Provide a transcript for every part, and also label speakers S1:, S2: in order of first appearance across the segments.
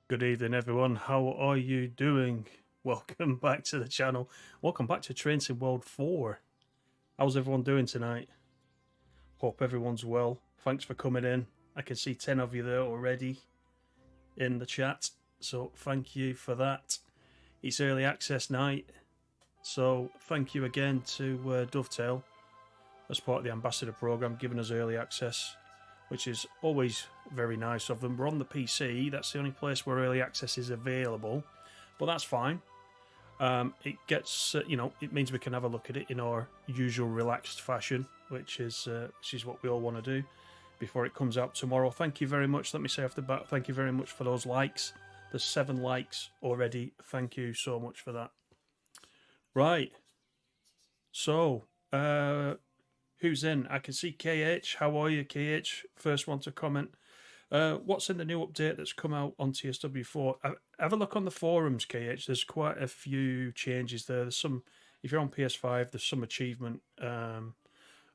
S1: Good evening, everyone. How are you doing? Welcome back to the channel. Welcome back to Train Sim World 4. How's everyone doing tonight? Hope everyone's well. Thanks for coming in. I can see 10 of you there already in the chat, so thank you for that. It's early access night, so thank you again to Dovetail as part of the Ambassador program, giving us early access, which is always very nice of them. We're on the PC. That's the only place where early access is available, but that's fine. It gets, it means we can have a look at it in our usual relaxed fashion, which is what we all want to do before it comes out tomorrow. Thank you very much. Let me say off the bat, thank you very much for those likes. There's 7 likes already. Thank you so much for that. Right. So, who's in? I can see KH. How are you, KH? First one to comment. What's in the new update that's come out on TSW4? Have a look on the forums, KH. There's quite a few changes there. There's some, if you're on PS5, there's some achievement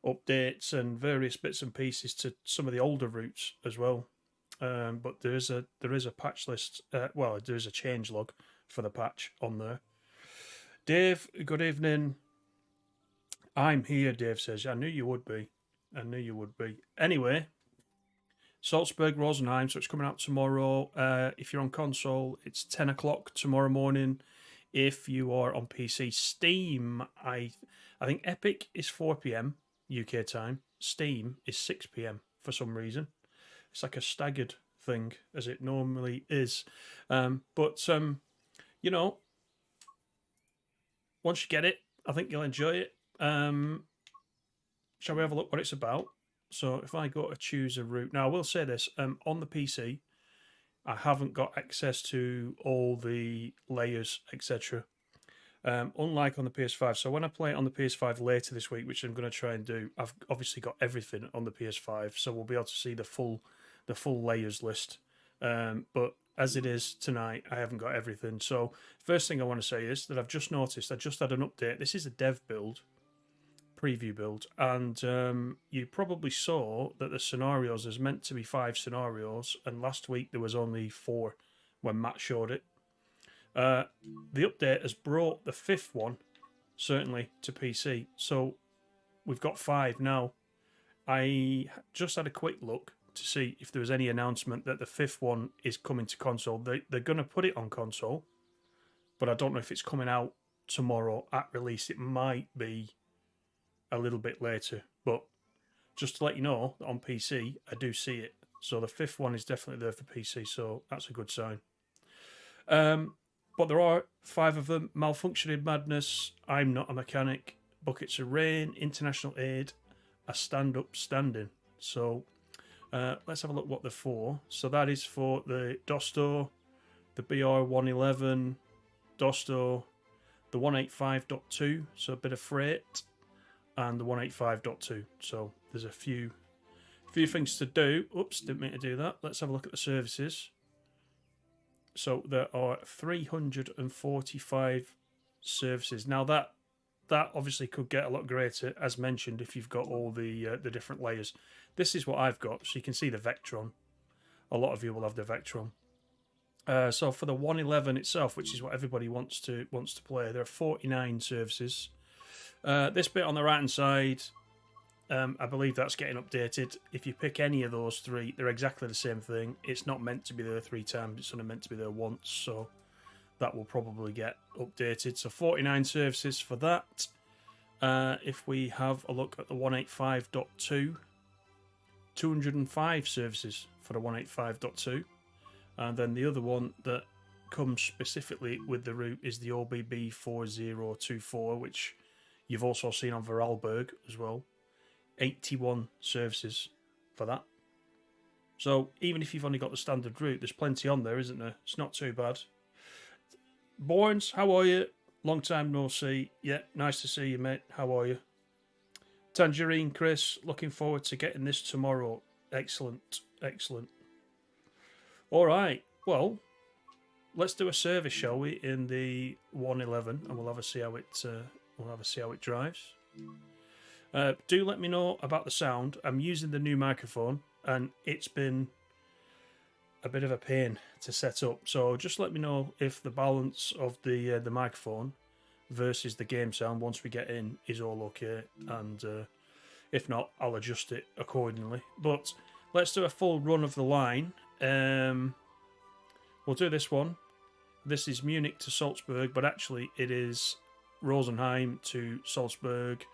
S1: updates and various bits and pieces to some of the older routes as well. But there is a patch list. Well, there is a change log for the patch on there. Dave, good evening. I'm here, Dave says. I knew you would be. I knew you would be. Anyway, Salzburg Rosenheim, so it's coming out tomorrow. If you're on console, it's 10 o'clock tomorrow morning. If you are on PC, Steam, I think Epic is 4 p.m. UK time. Steam is 6 p.m. for some reason. It's like a staggered thing, as it normally is. But once you get it, I think you'll enjoy it. Shall we have a look what it's about? So if I go to choose a route, now I will say this, on the PC, I haven't got access to all the layers, etc. Unlike on the PS5. So when I play it on the PS5 later this week, which I'm going to try and do, I've obviously got everything on the PS5, so we'll be able to see the full layers list. But as it is tonight, I haven't got everything. So first thing I want to say is that I've just noticed, I just had an update. This is a dev build, preview build, and you probably saw that the scenarios, there's meant to be 5 scenarios, and last week there was only 4 when Matt showed it. The update has brought the 5th one certainly to PC, so we've got 5 now. I just had a quick look to see if there was any announcement that the 5th one is coming to console. They're going to put it on console, but I don't know if it's coming out tomorrow at release. It might be a little bit later, but just to let you know, on PC I do see it, so the 5th one is definitely there for PC, so that's a good sign. But there are 5 of them. Malfunctioning Madness, I'm Not a Mechanic, Buckets of Rain, International Aid, A Stand Up Standing. So let's have a look what they're for. So that is for the Dosto, the BR111 Dosto, the 185.2, so a bit of freight, and the 185.2. So there's a few things to do. Oops, didn't mean to do that. Let's have a look at the services. So there are 345 services. Now that obviously could get a lot greater, as mentioned, if you've got all the different layers. This is what I've got, so you can see the Vectron. A lot of you will have the Vectron. So for the 111 itself, which is what everybody wants to play, there are 49 services. This bit on the right hand side, I believe that's getting updated. If you pick any of those 3, they're exactly the same thing. It's not meant to be there 3 times, it's only meant to be there once, so that will probably get updated. So 49 services for that. If we have a look at the 185.2, 205 services for the 185.2. And then the other one that comes specifically with the route is the OBB 4024, which you've also seen on Vorarlberg as well. 81 services for that. So even if you've only got the standard route, there's plenty on there, isn't there? It's not too bad. Borns, how are you? Long time no see. Yeah, nice to see you, mate. How are you? Tangerine Chris, looking forward to getting this tomorrow. Excellent, excellent. All right, well, let's do a service, shall we, in the 111, and we'll have a see how it drives. Do let me know about the sound. I'm using the new microphone, and it's been a bit of a pain to set up. So just let me know if the balance of the microphone versus the game sound once we get in is all okay, and if not, I'll adjust it accordingly. But let's do a full run of the line. We'll do this one. This is Munich to Salzburg, but actually it is Rosenheim to Salzburg.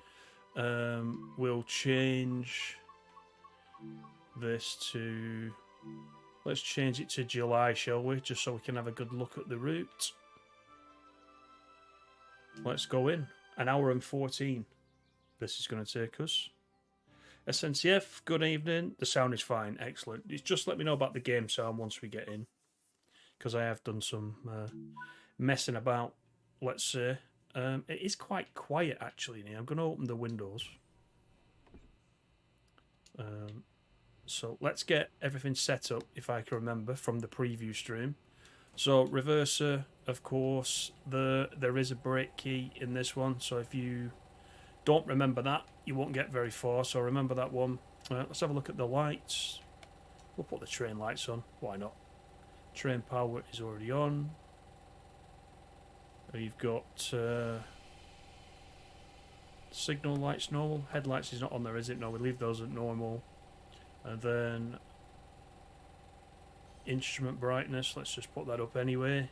S1: We'll change this to... Let's change it to July, shall we? Just so we can have a good look at the route. Let's go in. 1 hour and 14. This is going to take us. SNCF, good evening. The sound is fine. Excellent. Just let me know about the game sound once we get in, because I have done some messing about, let's say. It is quite quiet, actually, now. I'm going to open the windows. So let's get everything set up, if I can remember, from the preview stream. So reverser, of course, there is a brake key in this one. So if you don't remember that, you won't get very far. So remember that one. Let's have a look at the lights. We'll put the train lights on. Why not? Train power is already on. You've got signal lights normal. Headlights is not on there, is it? No, we leave those at normal. And then instrument brightness, let's just put that up anyway.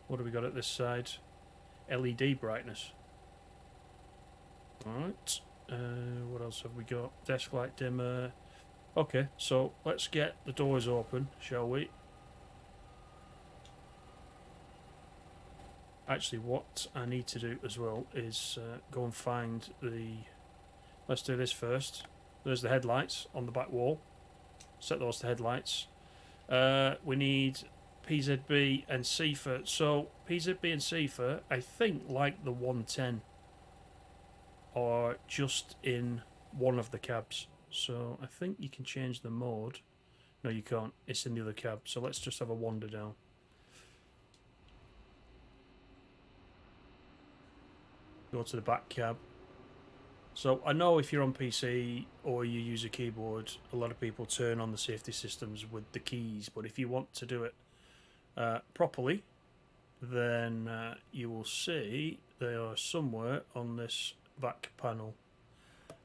S1: What do we got at this side? LED brightness. Alright. What else have we got? Desk light dimmer. Okay, so let's get the doors open, shall we? Actually, what I need to do as well is go and find the... Let's do this first. There's the headlights on the back wall. Set those to headlights. We need PZB and CFA. So PZB and CFA, I think, like the 110, are just in one of the cabs. So I think you can change the mode. No, you can't. It's in the other cab. So let's just have a wander down. Go to the back cab. So I know if you're on PC or you use a keyboard, a lot of people turn on the safety systems with the keys. But if you want to do it properly, then you will see they are somewhere on this back panel.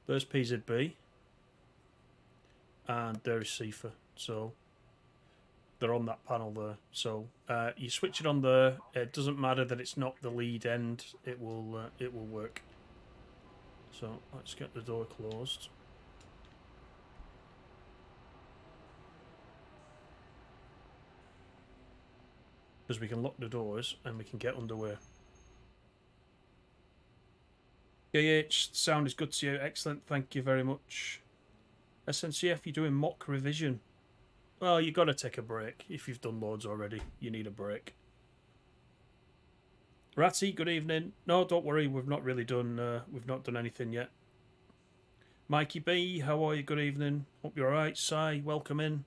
S1: There's PZB and there is CFA. So they're on that panel there. So you switch it on there. It doesn't matter that it's not the lead end. It will work. So let's get the door closed. Because we can lock the doors and we can get underway. KH, sound is good to you. Excellent. Thank you very much. SNCF, you're doing mock revision. Well, you got to take a break. If you've done loads already, you need a break. Ratty, good evening. No, don't worry, we've not really done. We've not done anything yet. Mikey B, how are you? Good evening. Hope you're all right. Sai, welcome in.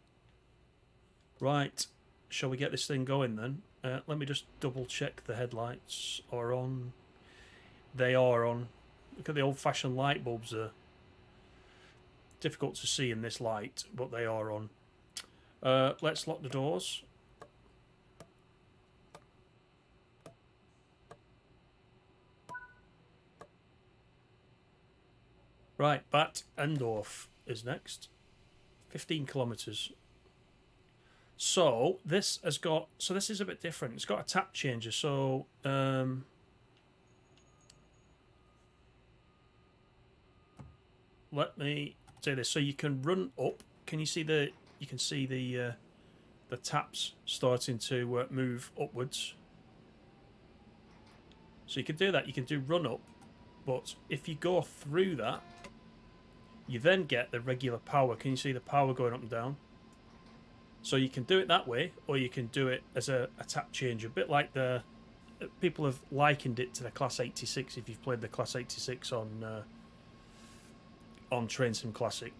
S1: Right, shall we get this thing going then? Let me just double check the headlights are on. They are on. Look at the old-fashioned light bulbs there. Difficult to see in this light, but they are on. Let's lock the doors. Right, Bad Endorf is next. 15 kilometres. So this has got... So this is a bit different. It's got a tap changer. So let me do this. So you can run up. Can you see the... You can see the taps starting to move upwards. So you can do that. You can do run up. But if you go through that, you then get the regular power. Can you see the power going up and down? So you can do it that way, or you can do it as a tap change. A bit like the... People have likened it to the Class 86, if you've played the Class 86 on Train Sim Classic.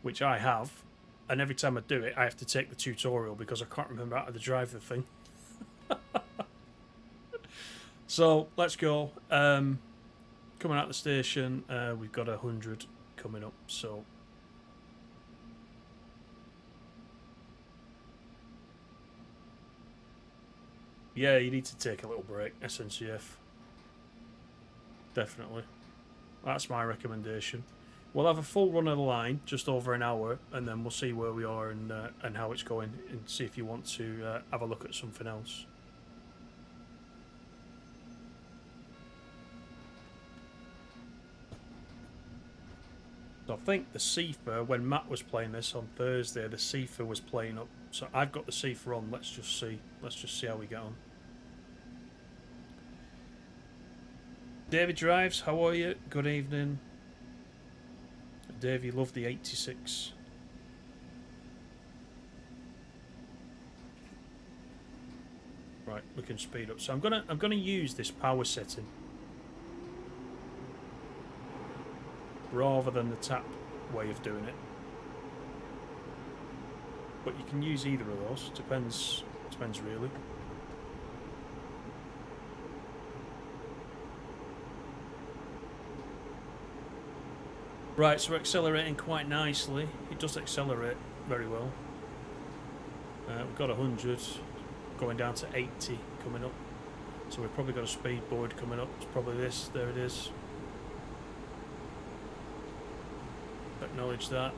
S1: Which I have. And every time I do it, I have to take the tutorial because I can't remember how to drive the thing. So, let's go. Coming out the station, we've got 100 coming up, so Yeah, you need to take a little break, SNCF. Definitely. That's my recommendation. We'll have a full run of the line, just over an hour, and then we'll see where we are and how it's going, and see if you want to have a look at something else. So I think the CIFA, when Matt was playing this on Thursday, the CIFA was playing up. So I've got the CIFA on. Let's just see. Let's just see how we get on. David Drives, how are you? Good evening. Dave, you love the 86. Right, we can speed up. So I'm gonna use this power setting rather than the tap way of doing it. But you can use either of those. Depends really. Right, so we're accelerating quite nicely. It does accelerate very well. We've got 100, going down to 80 coming up. So we've probably got a speed board coming up. It's probably this. There it is. Acknowledge that.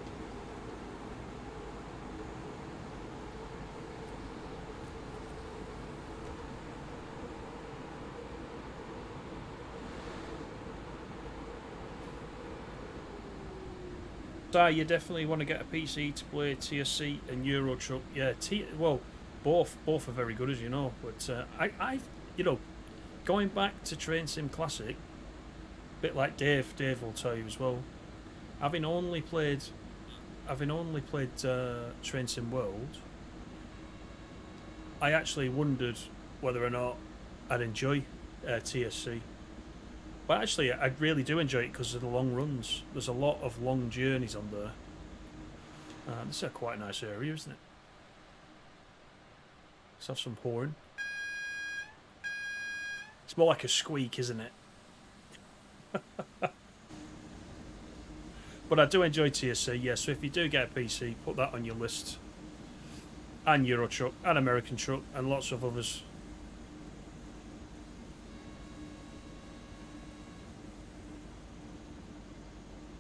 S1: So you definitely want to get a PC to play TSC and Euro Truck. Yeah, well, both are very good, as you know. But I, you know, going back to Train Sim Classic, a bit like Dave will tell you as well. Having only played Train Sim World, I actually wondered whether or not I'd enjoy TSC. But actually, I really do enjoy it because of the long runs. There's a lot of long journeys on there. This is a quite nice area, isn't it? Let's have some horn. It's more like a squeak, isn't it? But I do enjoy TSC, yeah, so if you do get a PC, put that on your list. And Euro Truck, and American Truck, and lots of others.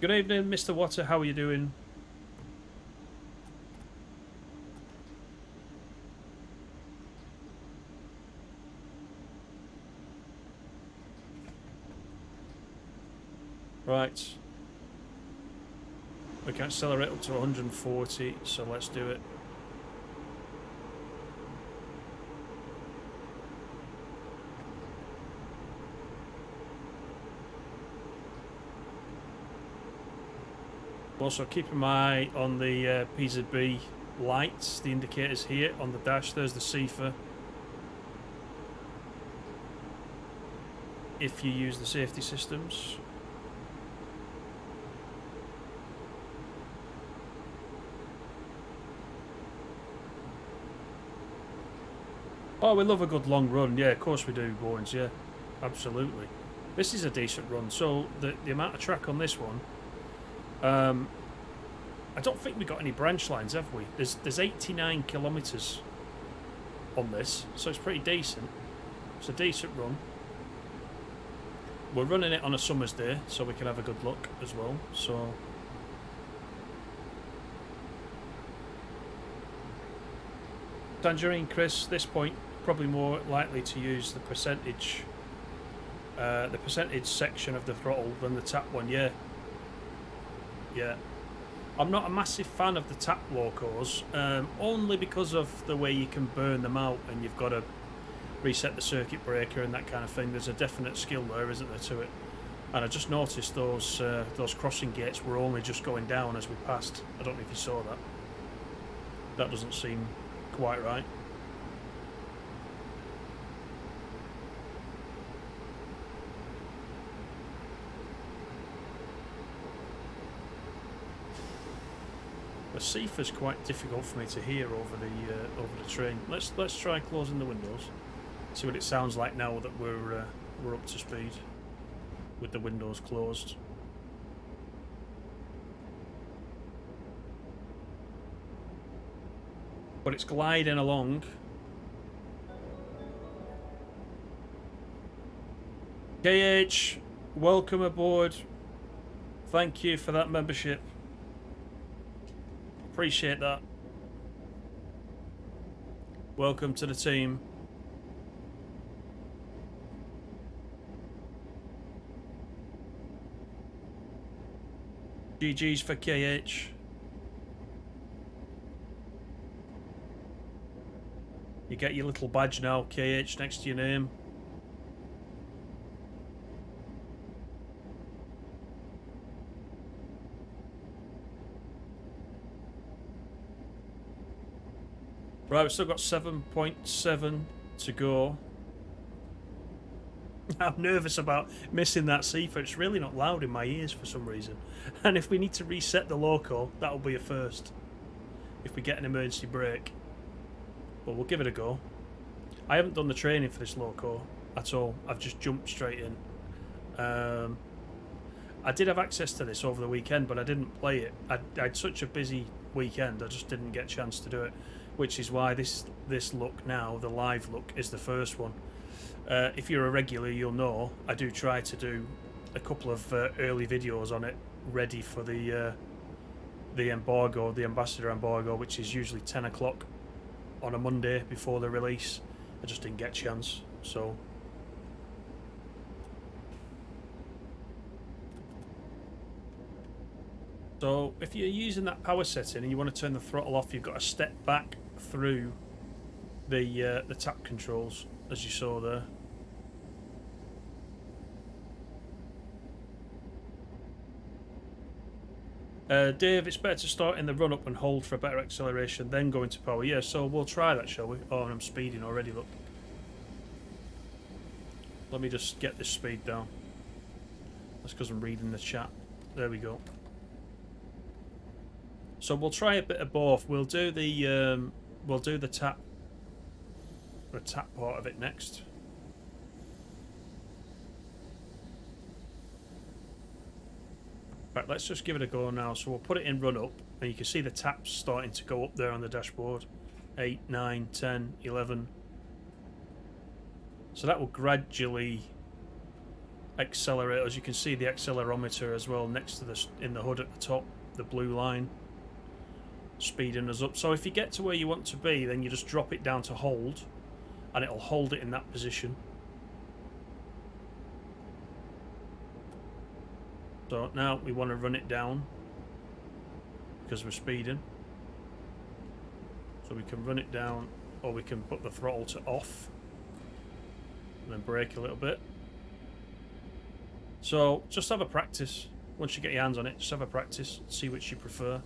S1: Good evening, Mr. Water. How are you doing? Right. We can accelerate up to 140, so let's do it. Also, keep an eye on the PZB lights, the indicators here on the dash. There's the CIFA. If you use the safety systems. Oh, we love a good long run. Yeah, of course we do, Bournes. Yeah, absolutely. This is a decent run. So the amount of track on this one, I don't think we got any branch lines, have we? There's 89 kilometres on this, so it's pretty decent. It's a decent run. We're running it on a summer's day, so we can have a good look as well. So Tangerine Chris, this point probably more likely to use the percentage section of the throttle than the tap one. Yeah. I'm not a massive fan of the tap locos, only because of the way you can burn them out and you've got to reset the circuit breaker and that kind of thing. There's a definite skill there, isn't there, to it? And I just noticed those crossing gates were only just going down as we passed. I don't know if you saw that. That doesn't seem quite right. The CIFA's quite difficult for me to hear over the train. Let's try closing the windows. See what it sounds like now that we're up to speed with the windows closed. But it's gliding along. KH, welcome aboard. Thank you for that membership. Appreciate that. Welcome to the team. GG's for KH. You get your little badge now, KH, next to your name. Right, we've still got 7.7 to go. I'm nervous about missing that cipher. It's really not loud in my ears for some reason. And if we need to reset the loco, that'll be a first. If we get an emergency brake. But we'll give it a go. I haven't done the training for this loco at all. I've just jumped straight in. I did have access to this over the weekend, but I didn't play it. I had such a busy weekend, I just didn't get a chance to do it. Which is why this look now, the live look, is the first one. If you're a regular, you'll know I do try to do a couple of early videos on it, ready for the embargo, the ambassador embargo, which is usually 10 o'clock on a Monday before the release. I just didn't get a chance, so. So if you're using that power setting and you want to turn the throttle off, you've got to step back through the tap controls, as you saw there. Dave, it's better to start in the run-up and hold for a better acceleration, then go into power. Yeah, so we'll try that, shall we? Oh, and I'm speeding already, look. Let me just get this speed down. That's because I'm reading the chat. There we go. So we'll try a bit of both. We'll do the tap part of it next. Right, let's just give it a go now. So we'll put it in run up, and you can see the taps starting to go up there on the dashboard. 8, 9, 10, 11. So that will gradually accelerate. As you can see, the accelerometer as well next to the in the hood at the top, the blue line, speeding us up. So if you get to where you want to be, then you just drop it down to hold, and it'll hold it in that position. So now we want to run it down because we're speeding. So we can run it down, or we can put the throttle to off and then brake a little bit. So just have a practice. Once you get your hands on it, just have a practice, see which you prefer.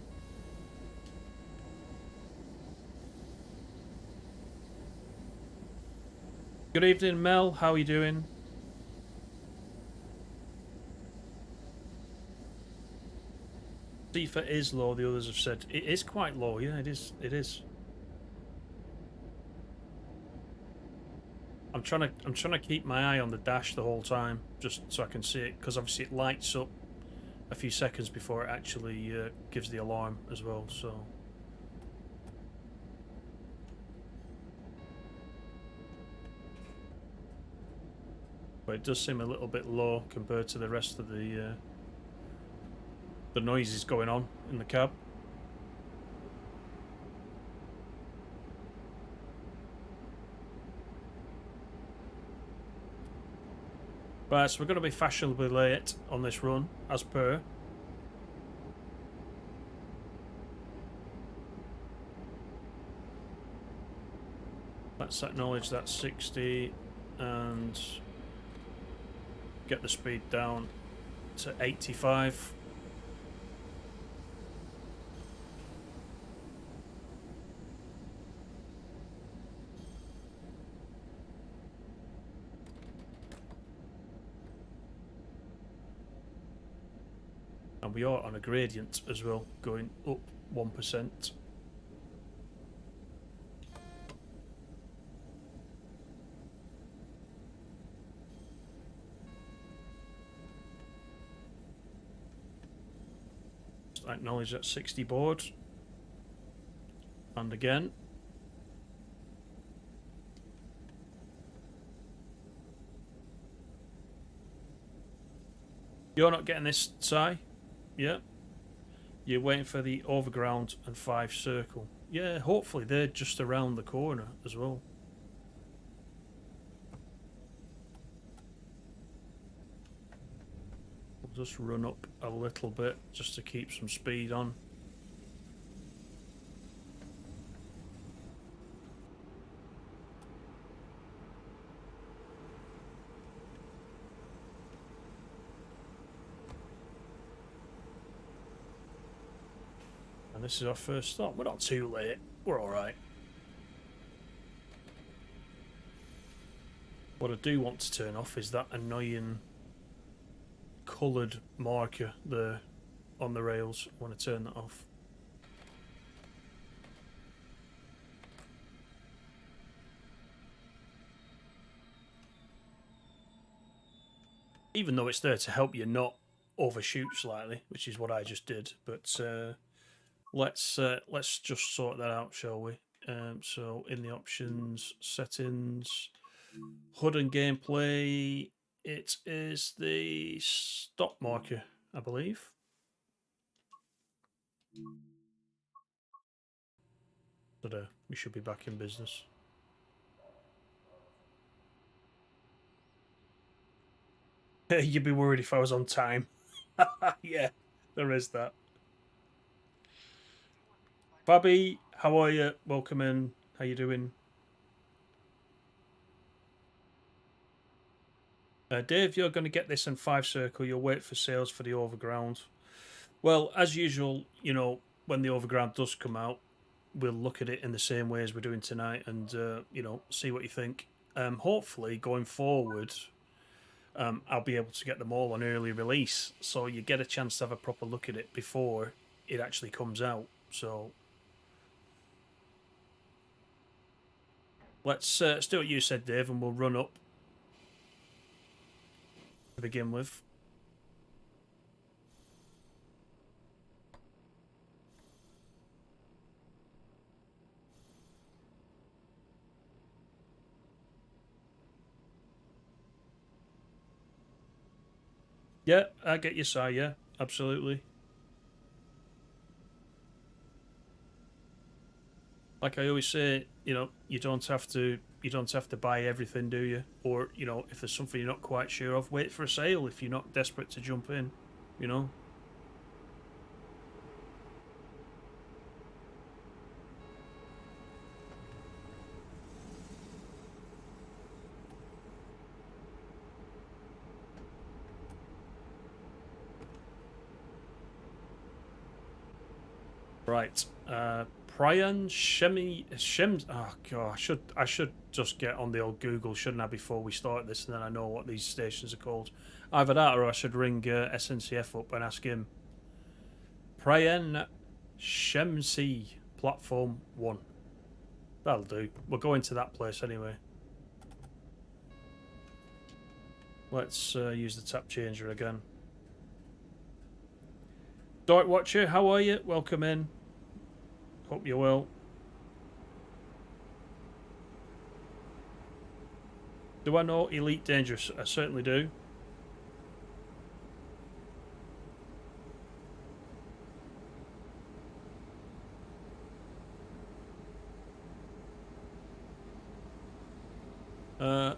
S1: Good evening, Mel. How are you doing? Cipher is low, the others have said. It is quite low, yeah, it is. It is. I'm trying to keep my eye on the dash the whole time, just so I can see it, because obviously it lights up a few seconds before it actually gives the alarm as well, so. But it does seem a little bit low compared to the rest of the noises going on in the cab. Right, so we're going to be fashionably late on this run, as per. Let's acknowledge that 60 and get the speed down to 85. And we are on a gradient as well, going up 1%. Just acknowledge that 60 board. And again. You're not getting this, Si? Yeah. You're waiting for the overground and 5 circle. Yeah, hopefully they're just around the corner as well. We'll just run up a little bit just to keep some speed on. And this is our first stop. We're not too late. We're alright. What I do want to turn off is that annoying coloured marker there on the rails. I want to turn that off. Even though it's there to help you not overshoot slightly, which is what I just did. But let's just sort that out, shall we? So in the options, settings, HUD and gameplay, it is the stop marker, I believe. But we should be back in business. You'd be worried if I was on time. Yeah, there is that. Bobby, how are you? Welcome in. How you doing? Dave, you're going to get this in 5 circle. You'll wait for sales for the overground. Well, as usual, you know, when the overground does come out, we'll look at it in the same way as we're doing tonight and, you know, see what you think. Hopefully, going forward, I'll be able to get them all on early release. So you get a chance to have a proper look at it before it actually comes out. So let's do what you said, Dave, and we'll run up to begin with. Yeah, I get your side. Yeah, absolutely. Like I always say, you know, you don't have to buy everything, do you? Or you know, if there's something you're not quite sure of, wait for a sale if you're not desperate to jump in. You know. Right. Priyan Shems. Oh god, I should just get on the old Google, shouldn't I, before we start this, and then I know what these stations are called. Either that, or I should ring SNCF up and ask him. Priyan Shemsi, Platform 1. That'll do. We'll go into that place anyway. Let's use the tap changer again. Dark Watcher, how are you? Welcome in. Hope you're well. Do I know Elite Dangerous? I certainly do.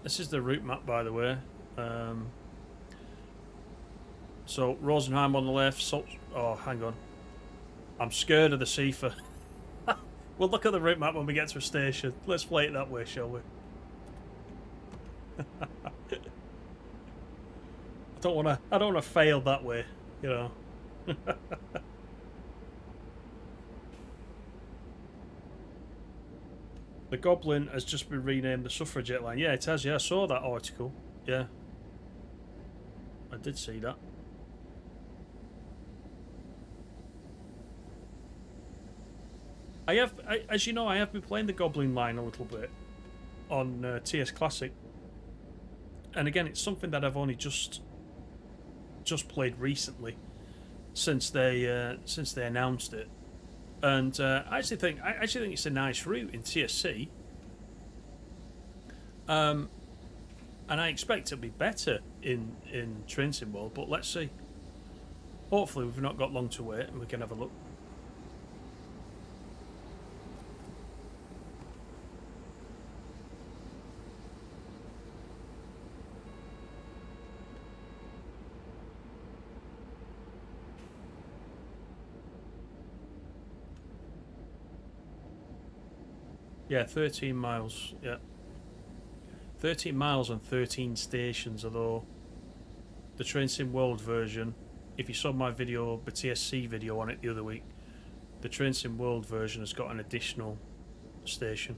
S1: This is the route map, by the way. So Rosenheim on the left. Oh, hang on. I'm scared of the Seafer. We'll look at the route map when we get to a station. Let's play it that way, shall we? I don't wanna fail that way, you know. The Goblin has just been renamed the Suffragette Line. Yeah, it has. Yeah, I saw that article. Yeah, I did see that. As you know, I have been playing the Goblin Line a little bit on TS Classic, and again, it's something that I've only just played recently since they announced it, and I actually think it's a nice route in TSC, and I expect it'll be better in Train Sim World. But let's see. Hopefully we've not got long to wait and we can have a look. Yeah, 13 miles. Yeah. 13 miles and 13 stations, although the Train Sim World version, if you saw my video, the TSC video on it the other week, the Train Sim World version has got an additional station.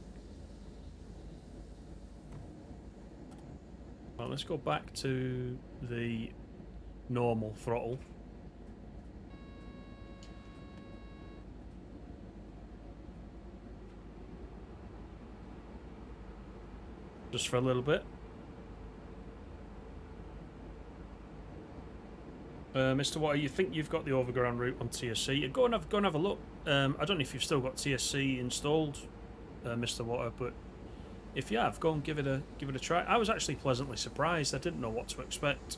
S1: Well, let's go back to the normal throttle. Just for a little bit. Mr. Water, you think you've got the overground route on TSC? Go and have a look. I don't know if you've still got TSC installed, Mr. Water, but if you have, go and give it a try. I was actually pleasantly surprised. I didn't know what to expect.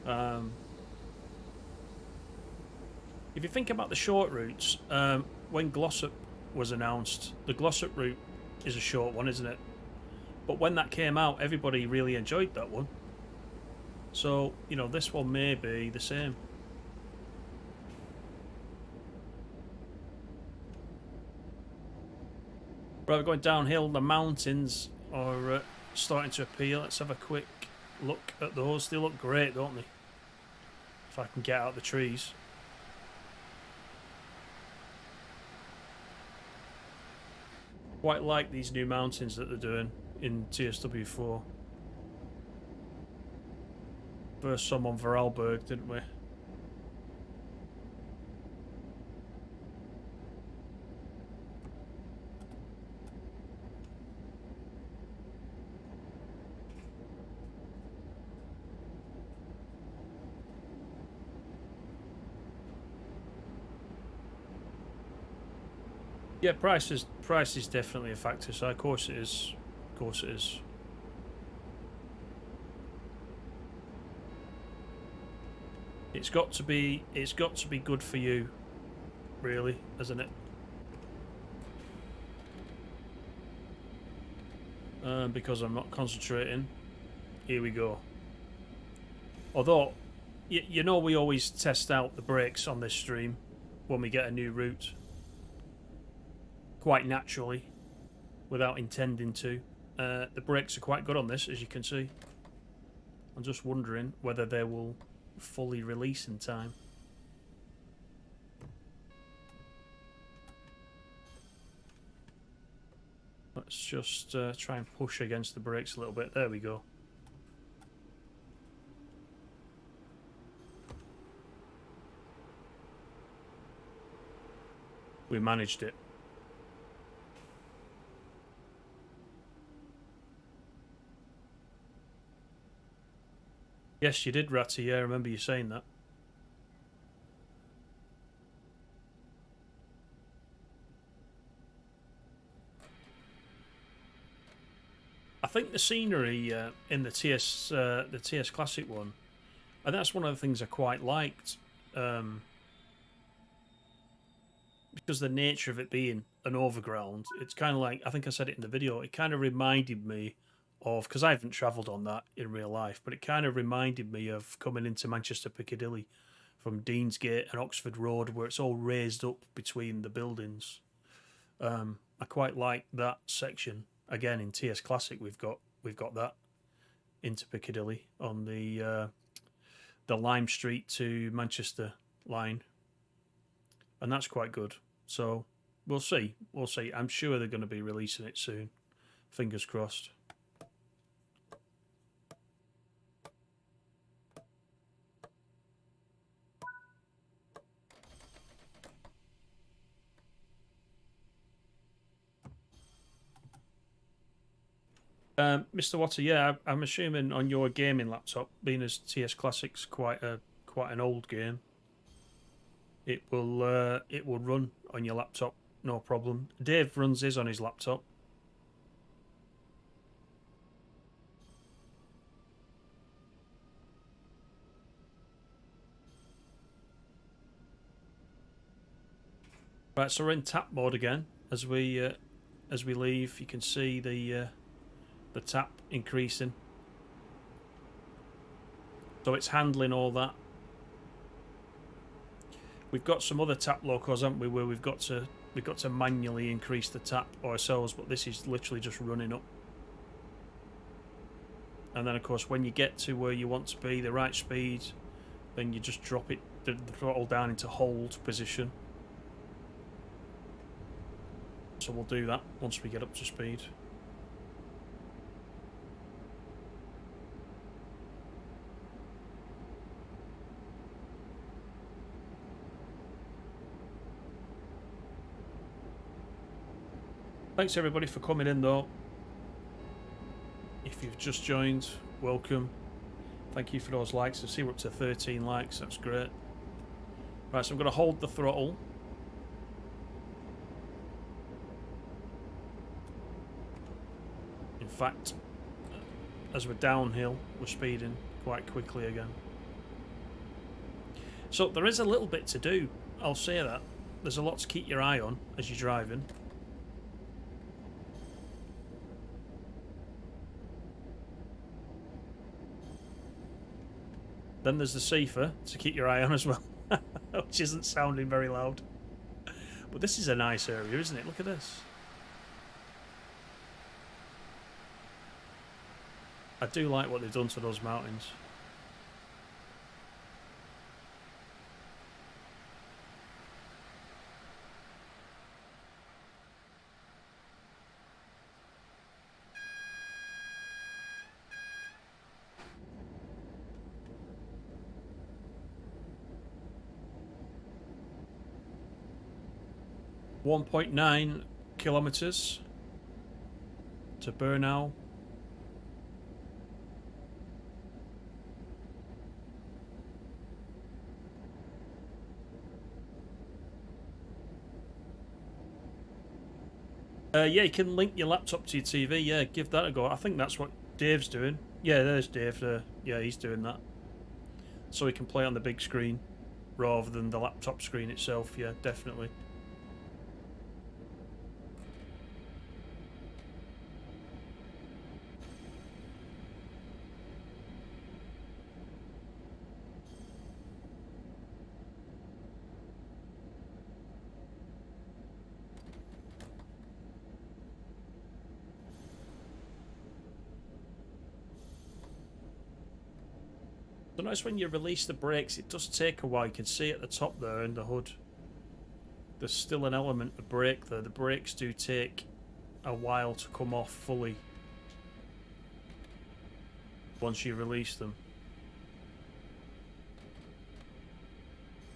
S1: If you think about the short routes, when Glossop was announced, the Glossop route is a short one, isn't it? But when that came out, everybody really enjoyed that one. So, you know, this one may be the same. Right, we're going downhill. The mountains are starting to appear. Let's have a quick look at those. They look great, don't they? If I can get out the trees. Quite like these new mountains that they're doing in TSW4. First some on Vorarlberg, didn't we? Yeah, price is definitely a factor. So of course it is. Of course it is. It's got to be good for you, really, isn't it? Because I'm not concentrating. Here we go. Although, you know, we always test out the brakes on this stream when we get a new route. Quite naturally, without intending to. The brakes are quite good on this, as you can see. I'm just wondering whether they will fully release in time. Let's just try and push against the brakes a little bit. There we go. We managed it. Yes, you did, Ratty. Yeah, I remember you saying that. I think the scenery in the TS Classic one, and that's one of the things I quite liked, because the nature of it being an overground. It's kind of like, I think I said it in the video. It kind of reminded me of, because I haven't travelled on that in real life, but it kind of reminded me of coming into Manchester Piccadilly from Deansgate and Oxford Road, where it's all raised up between the buildings. I quite like that section. Again, in TS Classic, we've got that into Piccadilly on the Lime Street to Manchester line, and that's quite good. So we'll see. We'll see. I'm sure they're going to be releasing it soon. Fingers crossed. Mr. Watter, yeah, I'm assuming on your gaming laptop, being as TS Classic's quite an old game, it will run on your laptop, no problem. Dave runs his on his laptop. Right, so we're in tap mode again. As we leave, you can see the tap increasing. So it's handling all that. We've got some other tap locos, haven't we, where we've got to manually increase the tap ourselves, but this is literally just running up. And then of course when you get to where you want to be, the right speed, then you just drop it, the throttle down into hold position. So we'll do that once we get up to speed. Thanks everybody for coming in though. If you've just joined, welcome. Thank you for those likes. I see we're up to 13 likes, that's great. Right, so I'm going to hold the throttle. In fact, as we're downhill, we're speeding quite quickly again. So there is a little bit to do, I'll say that. There's a lot to keep your eye on as you're driving. Then there's the safer to keep your eye on as well, which isn't sounding very loud. But this is a nice area, isn't it? Look at this. I do like what they've done to those mountains. .9 kilometers to Bernau. Yeah, you can link your laptop to your TV. Yeah, give that a go. I think that's what Dave's doing. Yeah, there's Dave. Yeah, he's doing that. So he can play on the big screen rather than the laptop screen itself. Yeah, definitely. So notice when you release the brakes, it does take a while. You can see at the top there in the hood, there's still an element of brake there. The brakes do take a while to come off fully once you release them.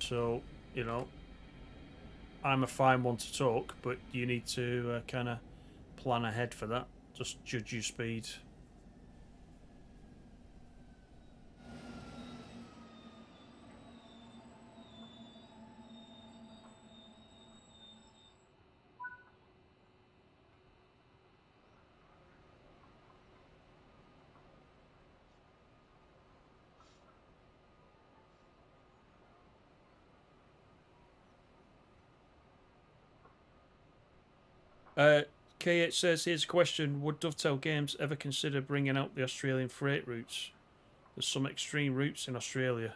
S1: So, you know, I'm a fine one to talk, but you need to kind of plan ahead for that. Just judge your speed. KH says, here's a question. Would Dovetail Games ever consider bringing out the Australian freight routes? There's some extreme routes in Australia.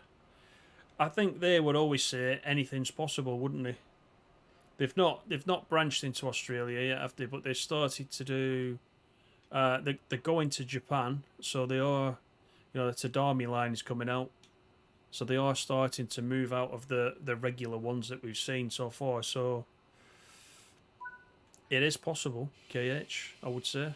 S1: I think they would always say anything's possible, wouldn't they? They've not branched into Australia yet, have they? But they've started to do. They're going to Japan, so they are. You know, the Tadami line is coming out, so they are starting to move out of the regular ones that we've seen so far. So it is possible, KH, I would say.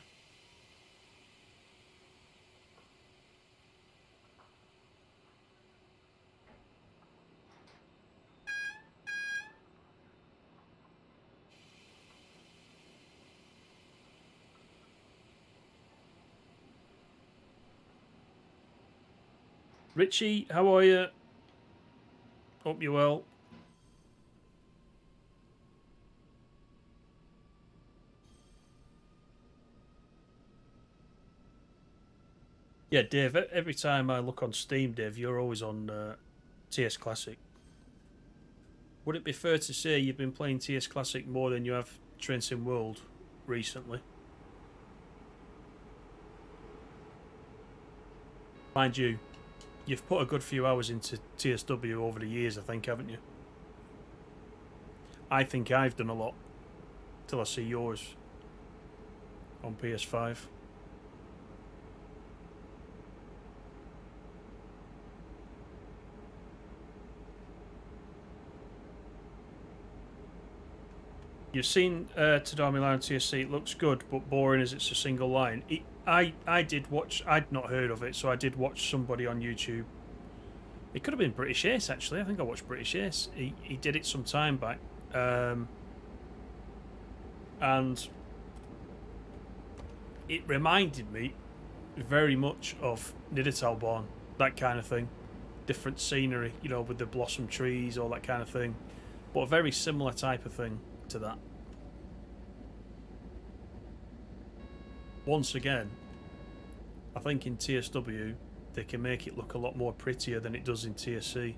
S1: Richie, how are you? Hope you're well. Yeah, Dave, every time I look on Steam, Dave, you're always on TS Classic. Would it be fair to say you've been playing TS Classic more than you have Train Sim World recently? Mind you, you've put a good few hours into TSW over the years, I think, haven't you? I think I've done a lot till I see yours on PS5. You've seen Tadami Line TSC. It looks good, but boring as it's a single line. I did watch. I'd not heard of it, so I did watch somebody on YouTube. It could have been British Ace, actually. I think I watched British Ace. He did it some time back, and it reminded me very much of Nidatalborn, that kind of thing. Different scenery, you know, with the blossom trees, all that kind of thing, but a very similar type of thing to that. Once again, I think in TSW they can make it look a lot more prettier than it does in TSC.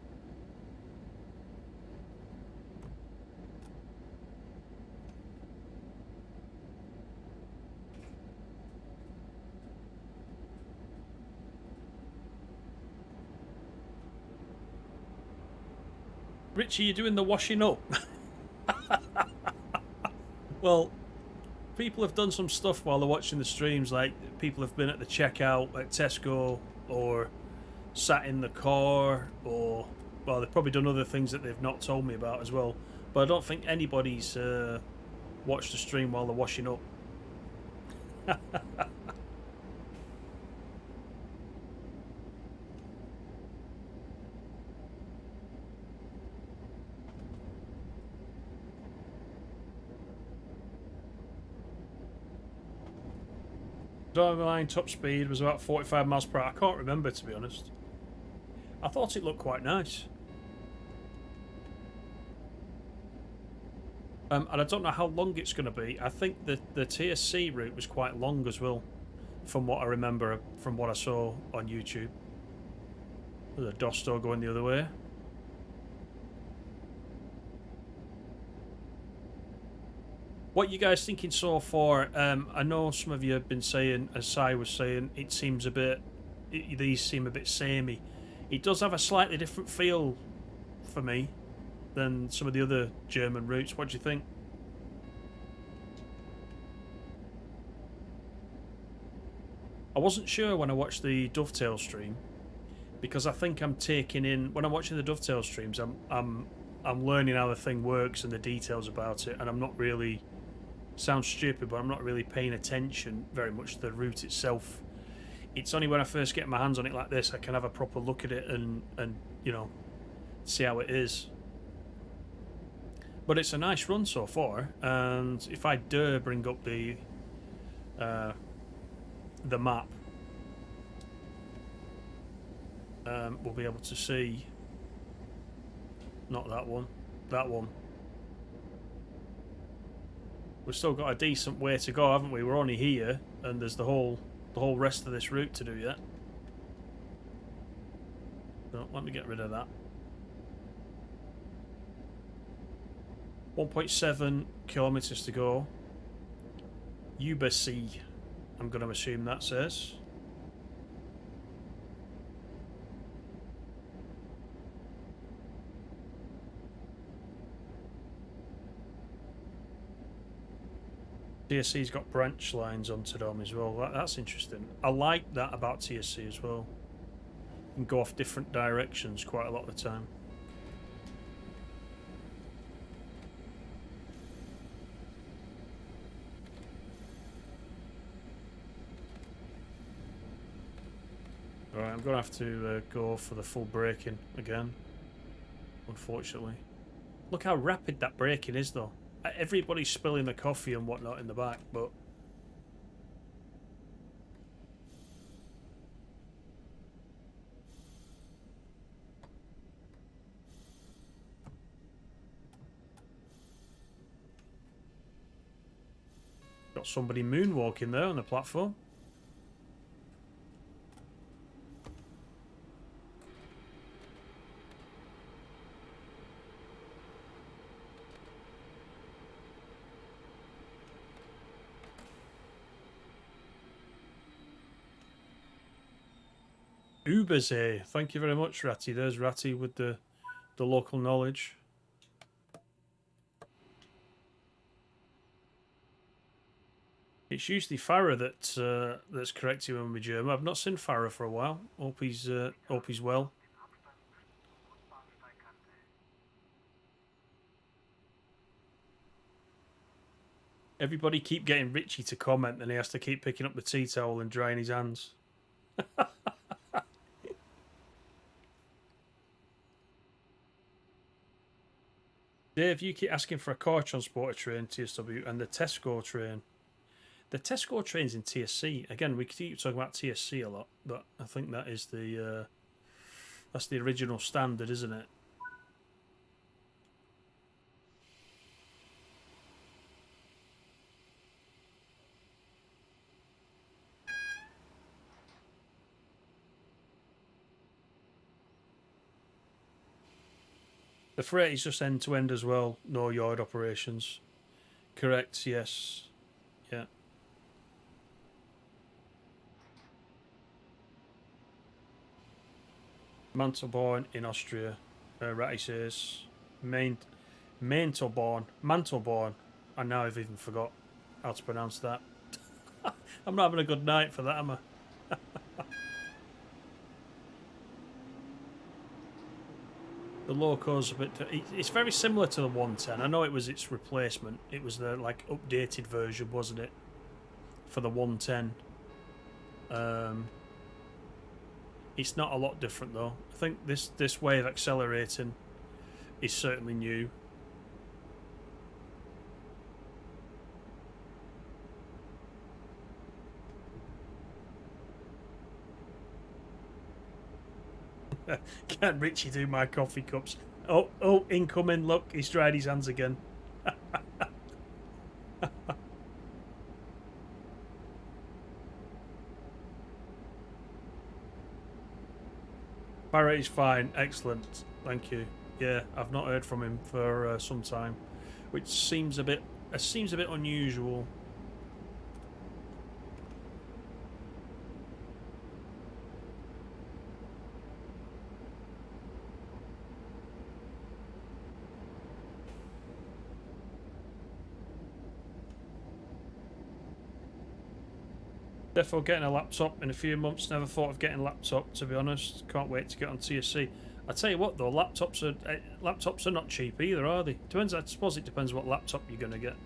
S1: Richie, you're doing the washing up. Well, people have done some stuff while they're watching the streams, like people have been at the checkout at Tesco, or sat in the car, or, well, they've probably done other things that they've not told me about as well, but I don't think anybody's watched the stream while they're washing up. Driving line top speed was about 45 miles per hour. I can't remember, to be honest. I thought it looked quite nice. And I don't know how long it's going to be. I think the TSC route was quite long as well, from what I remember, from what I saw on YouTube. There's a Dosto going the other way. What you guys thinking so far? I know some of you have been saying, as Sai was saying, it seems a bit, these seem a bit samey. It does have a slightly different feel for me than some of the other German routes. What do you think? I wasn't sure when I watched the Dovetail stream, because I think I'm taking in, when I'm watching the Dovetail streams, I'm learning how the thing works and the details about it, and I'm not really, sounds stupid, but I'm not really paying attention very much to the route itself. It's only when I first get my hands on it like this I can have a proper look at it and you know, see how it is. But it's a nice run so far, and if I dare bring up the map, we'll be able to see, not that one, that one. We've still got a decent way to go, haven't we? We're only here, and there's the whole rest of this route to do yet. So let me get rid of that. 1.7 kilometers to go. Übersee, I'm going to assume that says. TSC's got branch lines onto them as well. That's interesting. I like that about TSC as well. You can go off different directions quite a lot of the time. Alright, I'm going to have to go for the full braking again, unfortunately. Look how rapid that braking is, though. Everybody's spilling the coffee and whatnot in the back, but got somebody moonwalking there on the platform. Ubersee. Thank you very much, Ratty. There's Ratty with the local knowledge. It's usually Farah that's correcting when we're German. I've not seen Farah for a while. Hope he's well. Everybody keep getting Richie to comment, and he has to keep picking up the tea towel and drying his hands. Dave, you keep asking for a car transporter train, TSW, and the Tesco train. The Tesco train's in TSC. Again, we keep talking about TSC a lot, but I think that is that's the original standard, isn't it? The freight is just end to end as well, no yard operations. Correct, yes. Yeah. Mantelborn in Austria. Ratty says Mantelborn. I now I've even forgot how to pronounce that. I'm not having a good night for that, am I? The Loco's a bit. It's very similar to the 110. I know it was its replacement. It was the like updated version, wasn't it? For the 110. It's not a lot different though. I think this way of accelerating is certainly new. Can't Richie do my coffee cups? Oh, incoming, look, he's dried his hands again. Barrett is fine, excellent, thank you. Yeah, I've not heard from him for some time, which seems a bit unusual. Defo getting a laptop in a few months. Never thought of getting a laptop, to be honest. Can't wait to get on TSC. I tell you what though, laptops are not cheap either, are they? Depends. I suppose it depends what laptop you're going to get.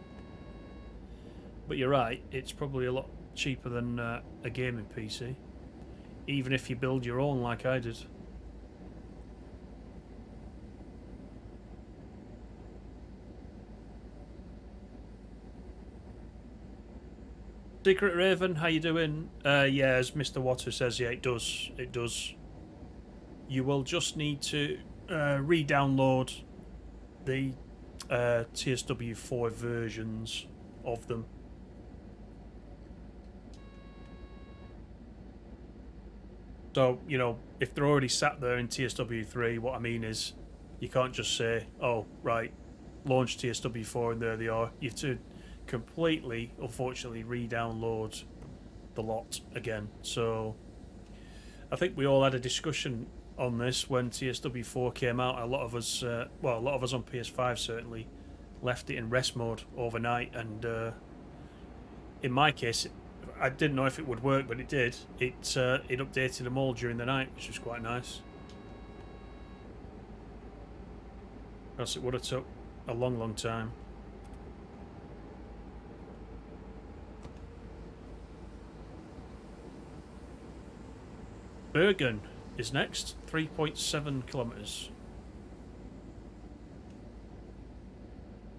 S1: But you're right. It's probably a lot cheaper than a gaming PC, even if you build your own, like I did. Secret Raven, how you doing? Yeah, as Mr. Water says, yeah, it does. It does. You will just need to re-download the TSW4 versions of them. So, you know, if they're already sat there in TSW3, what I mean is you can't just say, oh, right, launch TSW4 and there they are. You have to completely, unfortunately, re-download the lot again. So I think we all had a discussion on this when TSW4 came out. A lot of us, on PS5 certainly, left it in rest mode overnight, and in my case, I didn't know if it would work, but it did. It updated them all during the night, which was quite nice. Else it would have took a long time. Bergen is next, 3.7 kilometres.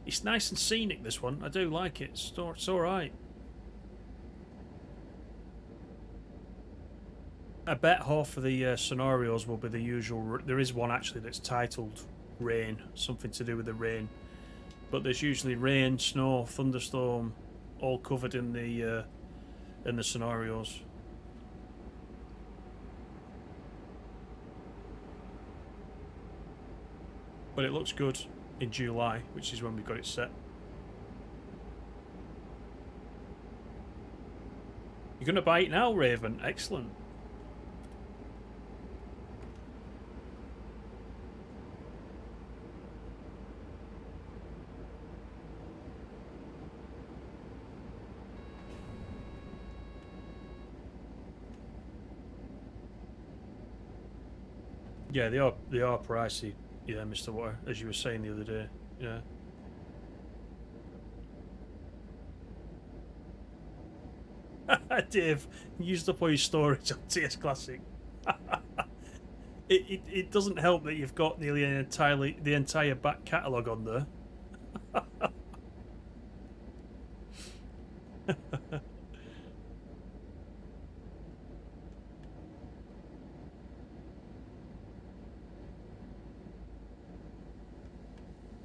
S1: It's nice and scenic, this one. I do like it. It's alright. I bet half of the scenarios will be the usual. There is one actually that's titled Rain, something to do with the rain. But there's usually rain, snow, thunderstorm, all covered in the scenarios. But it looks good in July, which is when we got it set. You're going to buy it now, Raven? Excellent. Yeah, they are pricey. Yeah, Mr. Water, as you were saying the other day. Yeah. Dave used up all your storage on TS Classic. It doesn't help that you've got nearly the entire back catalogue on there.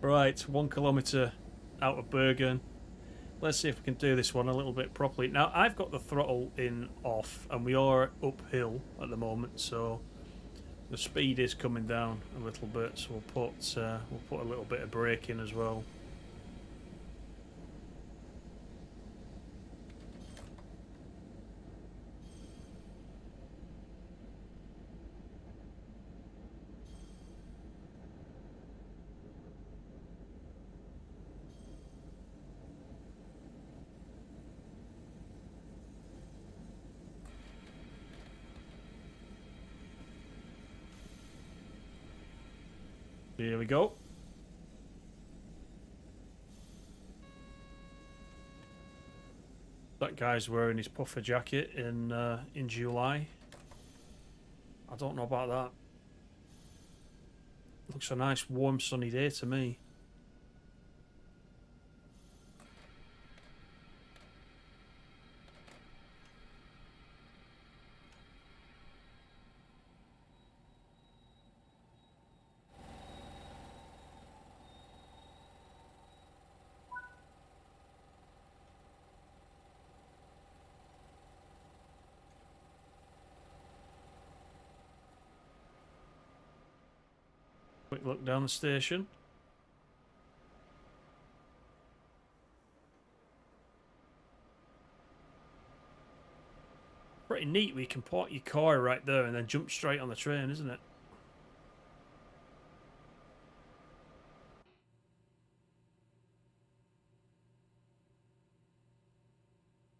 S1: Right, 1 kilometre out of Bergen. Let's see if we can do this one a little bit properly. Now, I've got the throttle in off, and we are uphill at the moment, so the speed is coming down a little bit. So we'll put a little bit of brake in as well. Here we go. That guy's wearing his puffer jacket in July. I don't know about that. Looks a nice warm sunny day to me. Quick look down the station. Pretty neat, we can park your car right there and then jump straight on the train, isn't it?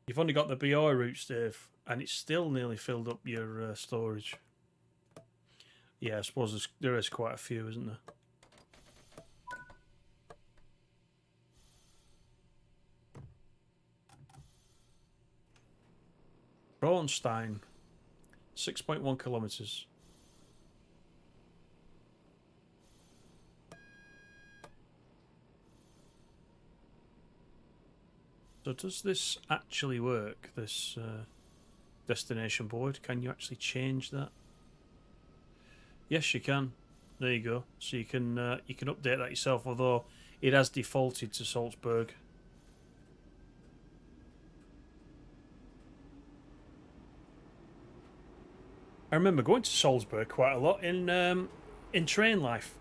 S1: You've only got the BI routes, Dave, and it's still nearly filled up your storage. Yeah, I suppose there is quite a few, isn't there? Braunstein, 6.1 kilometres. So does this actually work, this destination board? Can you actually change that? Yes, you can. There you go. So you can update that yourself, although it has defaulted to Salzburg. I remember going to Salzburg quite a lot in train life.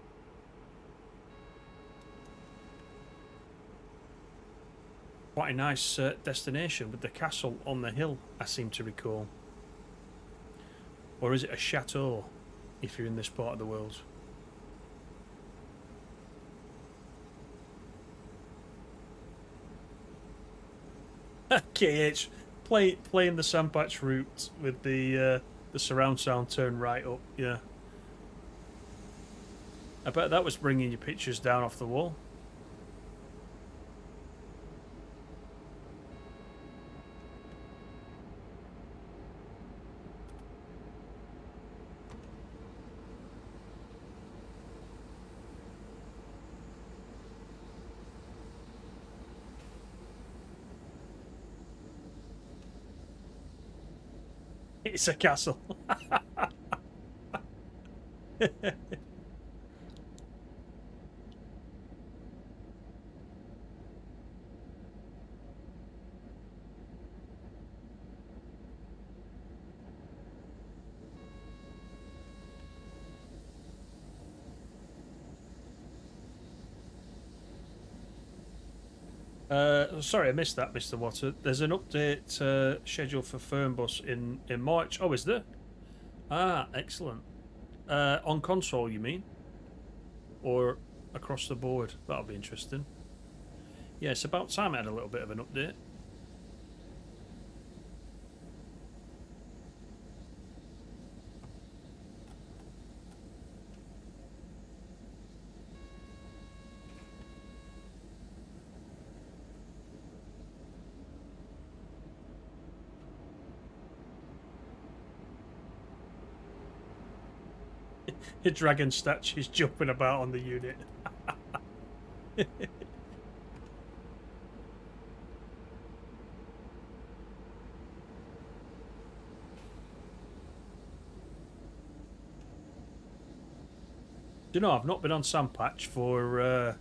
S1: Quite a nice destination with the castle on the hill, I seem to recall. Or is it a chateau, if you're in this part of the world? KH, playing the sandpatch route with the surround sound turned right up, yeah. I bet that was bringing your pictures down off the wall. It's a castle. Sorry, I missed that, Mr. Water. There's an update scheduled for Fernbus in March. Oh, is there? Ah, excellent. On console, you mean? Or across the board? That'll be interesting. Yeah, it's about time I had a little bit of an update. Your dragon statues jumping about on the unit. Do you know, I've not been on Sandpatch for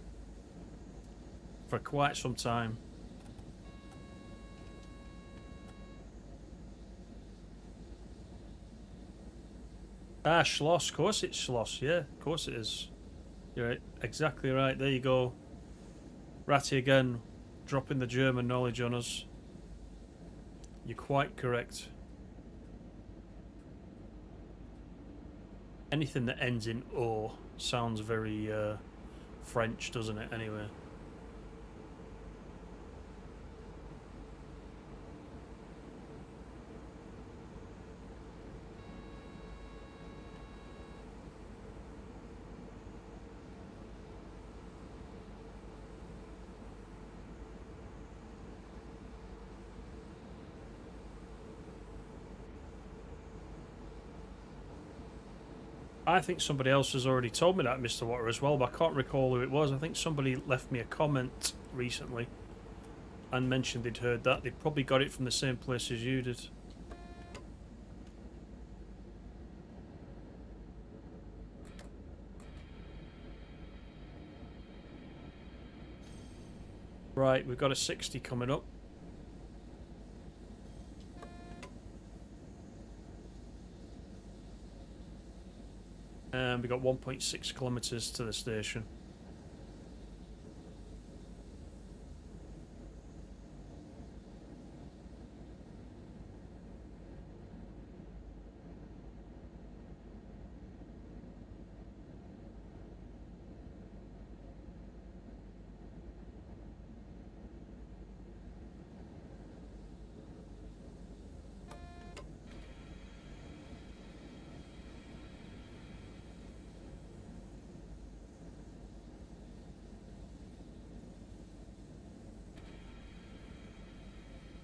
S1: quite some time. Ah, Schloss. Of course it's Schloss. Yeah, of course it is. You're right. Exactly right. There you go. Ratty again, dropping the German knowledge on us. You're quite correct. Anything that ends in O sounds very French, doesn't it, anyway? I think somebody else has already told me that, Mr. Water, as well, but I can't recall who it was. I think somebody left me a comment recently and mentioned they'd heard that. They probably got it from the same place as you did. Right, we've got a 60 coming up. And we got 1.6 kilometres to the station.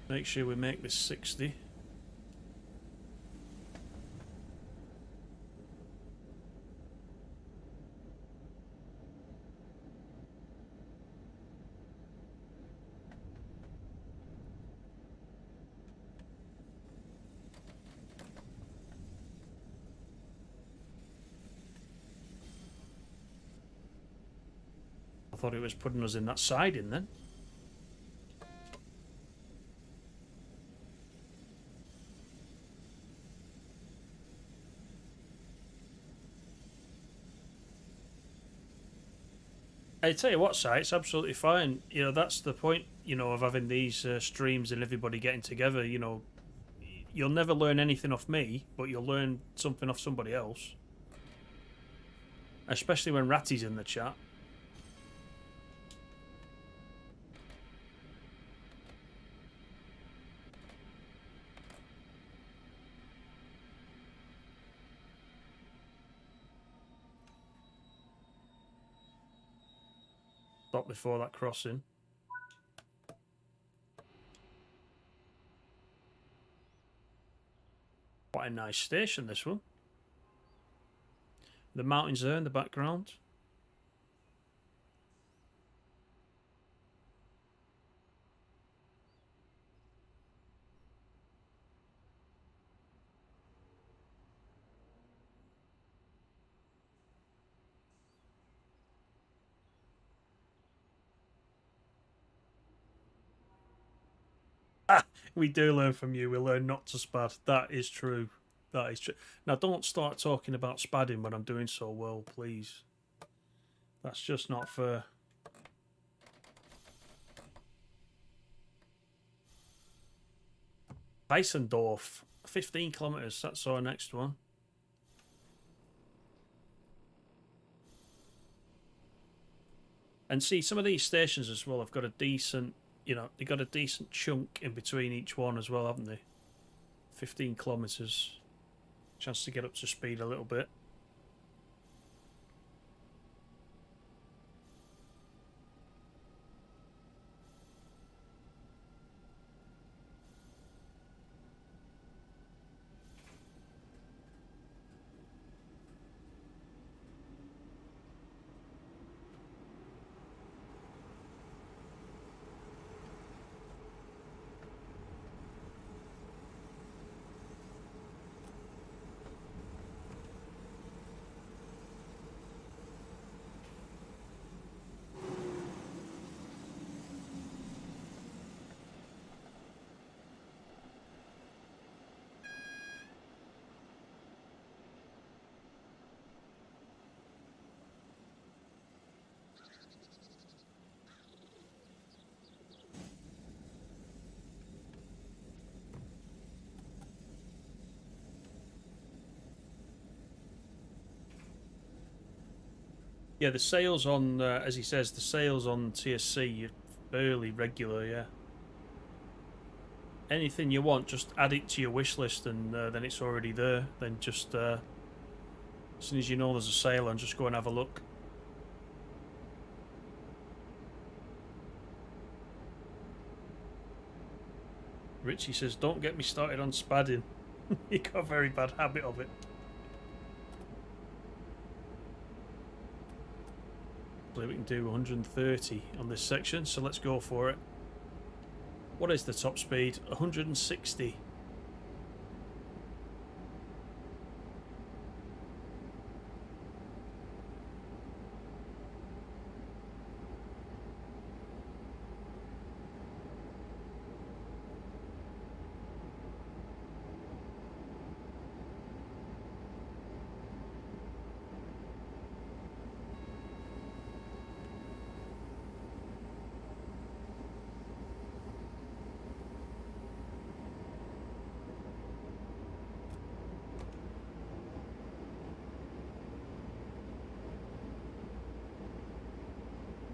S1: Make sure we make this 60. I thought it was putting us in that siding then. I tell you what, Si, it's absolutely fine. You know, that's the point, you know, of having these streams and everybody getting together. You know, you'll never learn anything off me, but you'll learn something off somebody else. Especially when Ratty's in the chat. Stop before that crossing. Quite a nice station, this one. The mountains there in the background. Ah, we do learn from you. We learn not to spad. That is true. That is true. Now, don't start talking about spadding when I'm doing so well, please. That's just not fair. Weissendorf, 15 kilometres. That's our next one. And see, some of these stations as well have got a decent, you know, they got a decent chunk in between each one as well, haven't they? 15 kilometres. Chance to get up to speed a little bit. Yeah, the sales on, as he says, the sales on TSC are fairly regular, yeah. Anything you want, just add it to your wish list and then it's already there. Then just, as soon as you know there's a sale on, just go and have a look. Richie says, don't get me started on spadding. You got a very bad habit of it. I believe we can do 130 on this section, so let's go for it. What is the top speed? 160.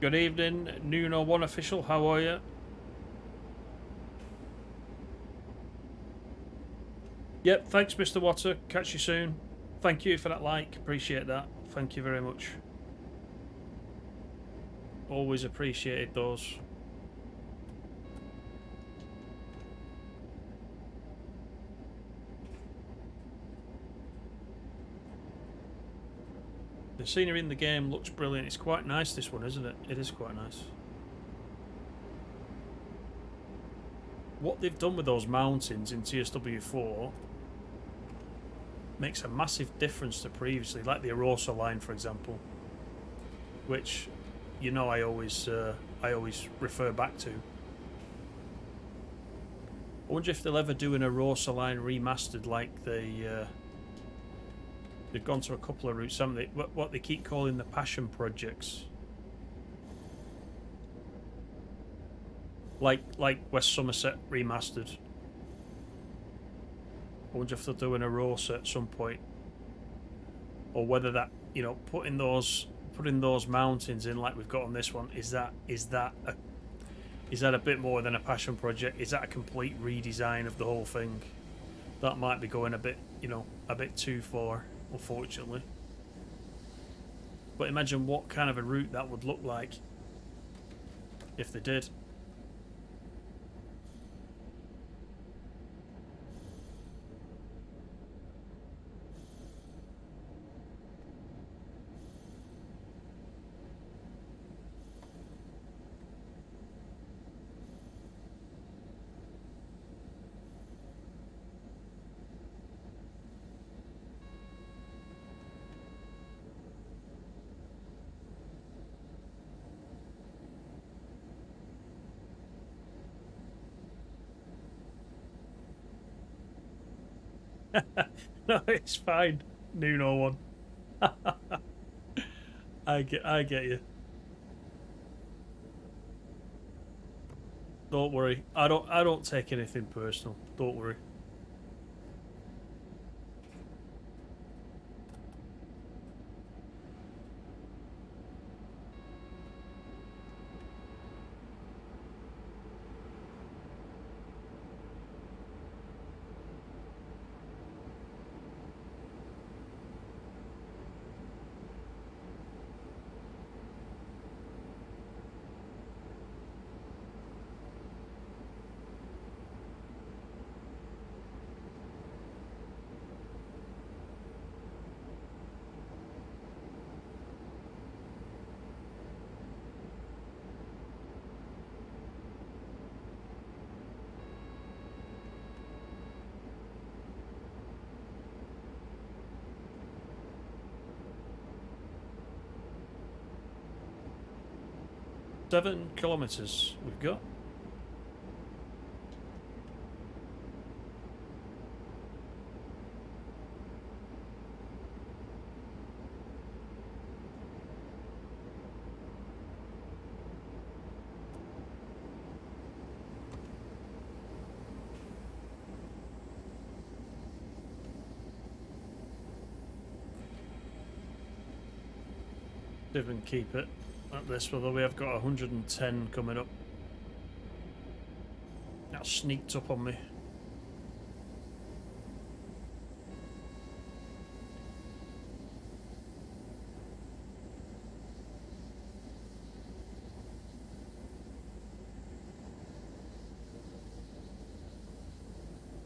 S1: Good evening, Nuno One Official. How are you? Yep, thanks, Mr. Water. Catch you soon. Thank you for that like. Appreciate that. Thank you very much. Always appreciated those. The scenery in the game looks brilliant. It's quite nice, this one, isn't it? It is quite nice. What they've done with those mountains in TSW4 makes a massive difference to previously, like the Arosa line, for example, which, you know, I always refer back to. I wonder if they'll ever do an Arosa line remastered like they've gone to a couple of routes, haven't they? What they keep calling the passion projects, like West Somerset remastered. I wonder if they'll do an Arosa at some point, or whether that, you know, putting those mountains in like we've got on this one, is that a bit more than a passion project? Is that a complete redesign of the whole thing? That might be going a bit, you know, a bit too far, unfortunately. But imagine what kind of a route that would look like if they did. No, it's fine. Nuno One. I get you. Don't worry. I don't take anything personal. Don't worry. Seven kilometers we've got. See if we can keep it at this, although we have got 110 coming up. That sneaked up on me.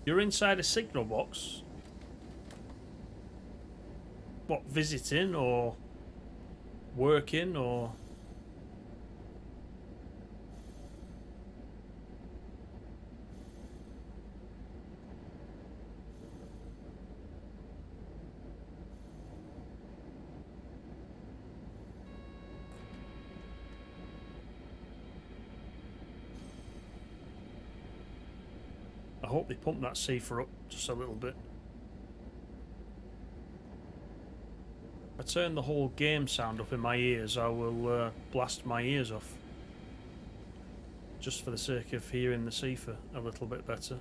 S1: You're inside a signal box? What, visiting or working or... I hope they pump that cipher up just a little bit. If I turn the whole game sound up in my ears, I will blast my ears off. Just for the sake of hearing the cipher a little bit better.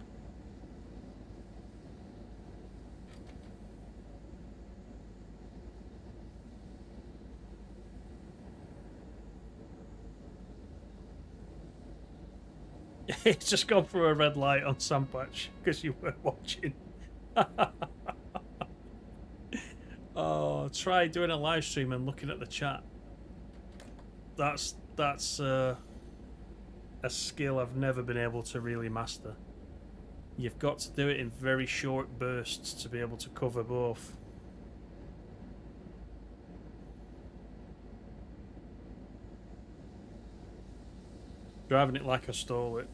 S1: It's just gone through a red light on Sandpatch because you weren't watching. Oh, try doing a live stream and looking at the chat. That's a skill I've never been able to really master. You've got to do it in very short bursts to be able to cover both. Driving it like I stole it.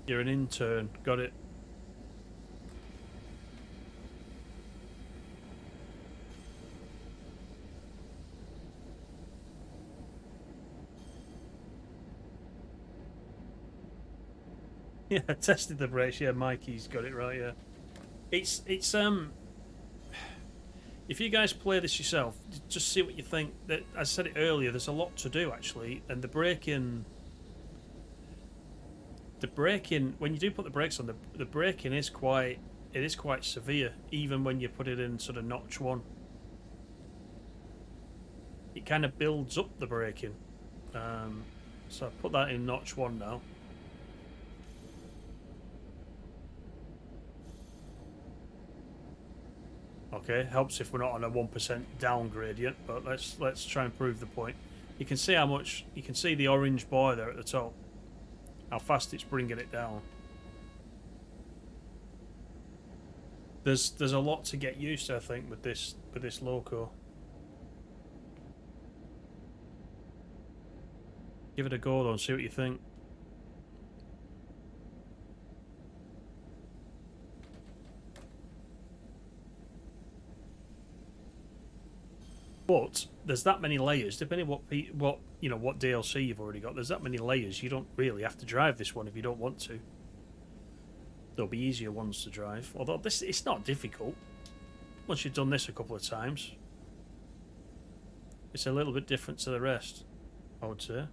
S1: You're an intern. Got it. Yeah, tested the brakes. Yeah, Mikey's got it right. Yeah, it's if you guys play this yourself, just see what you think. That I said it earlier. There's a lot to do actually, and the braking when you do put the brakes on, the braking is quite severe, even when you put it in sort of notch 1. It kind of builds up the braking. So I put that in notch 1 now. Okay, helps if we're not on a 1% down gradient, but let's try and prove the point. You can see how much, you can see the orange bar there at the top, how fast it's bringing it down. There's a lot to get used to, I think, with this loco. Give it a go though and see what you think. But there's that many layers, depending what DLC you've already got. There's that many layers. You don't really have to drive this one if you don't want to. There'll be easier ones to drive. Although it's not difficult once you've done this a couple of times. It's a little bit different to the rest, I would say.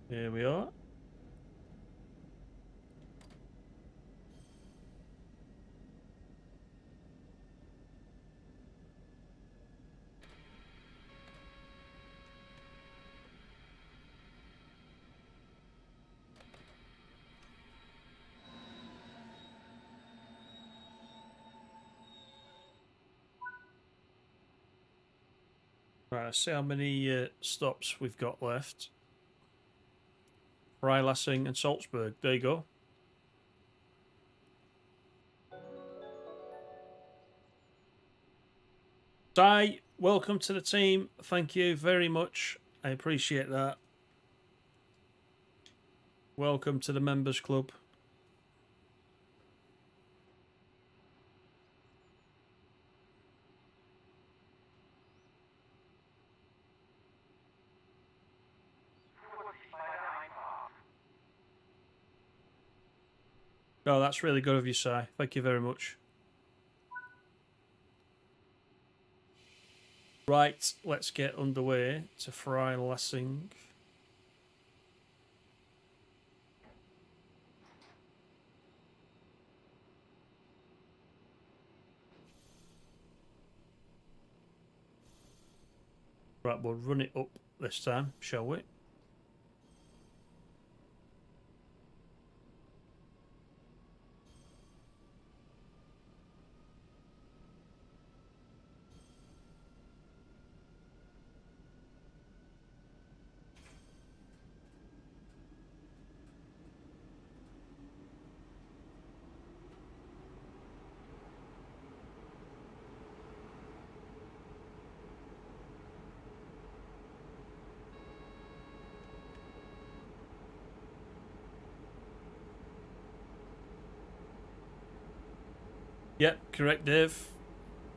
S1: Here we are. Right, let's see how many stops we've got left. Freilassing and Salzburg. There you go. Di, welcome to the team. Thank you very much. I appreciate that. Welcome to the members club. Oh, that's really good of you, Si. Thank you very much. Right, let's get underway to Freilassing. Right, we'll run it up this time, shall we? Yep, correct, Dave.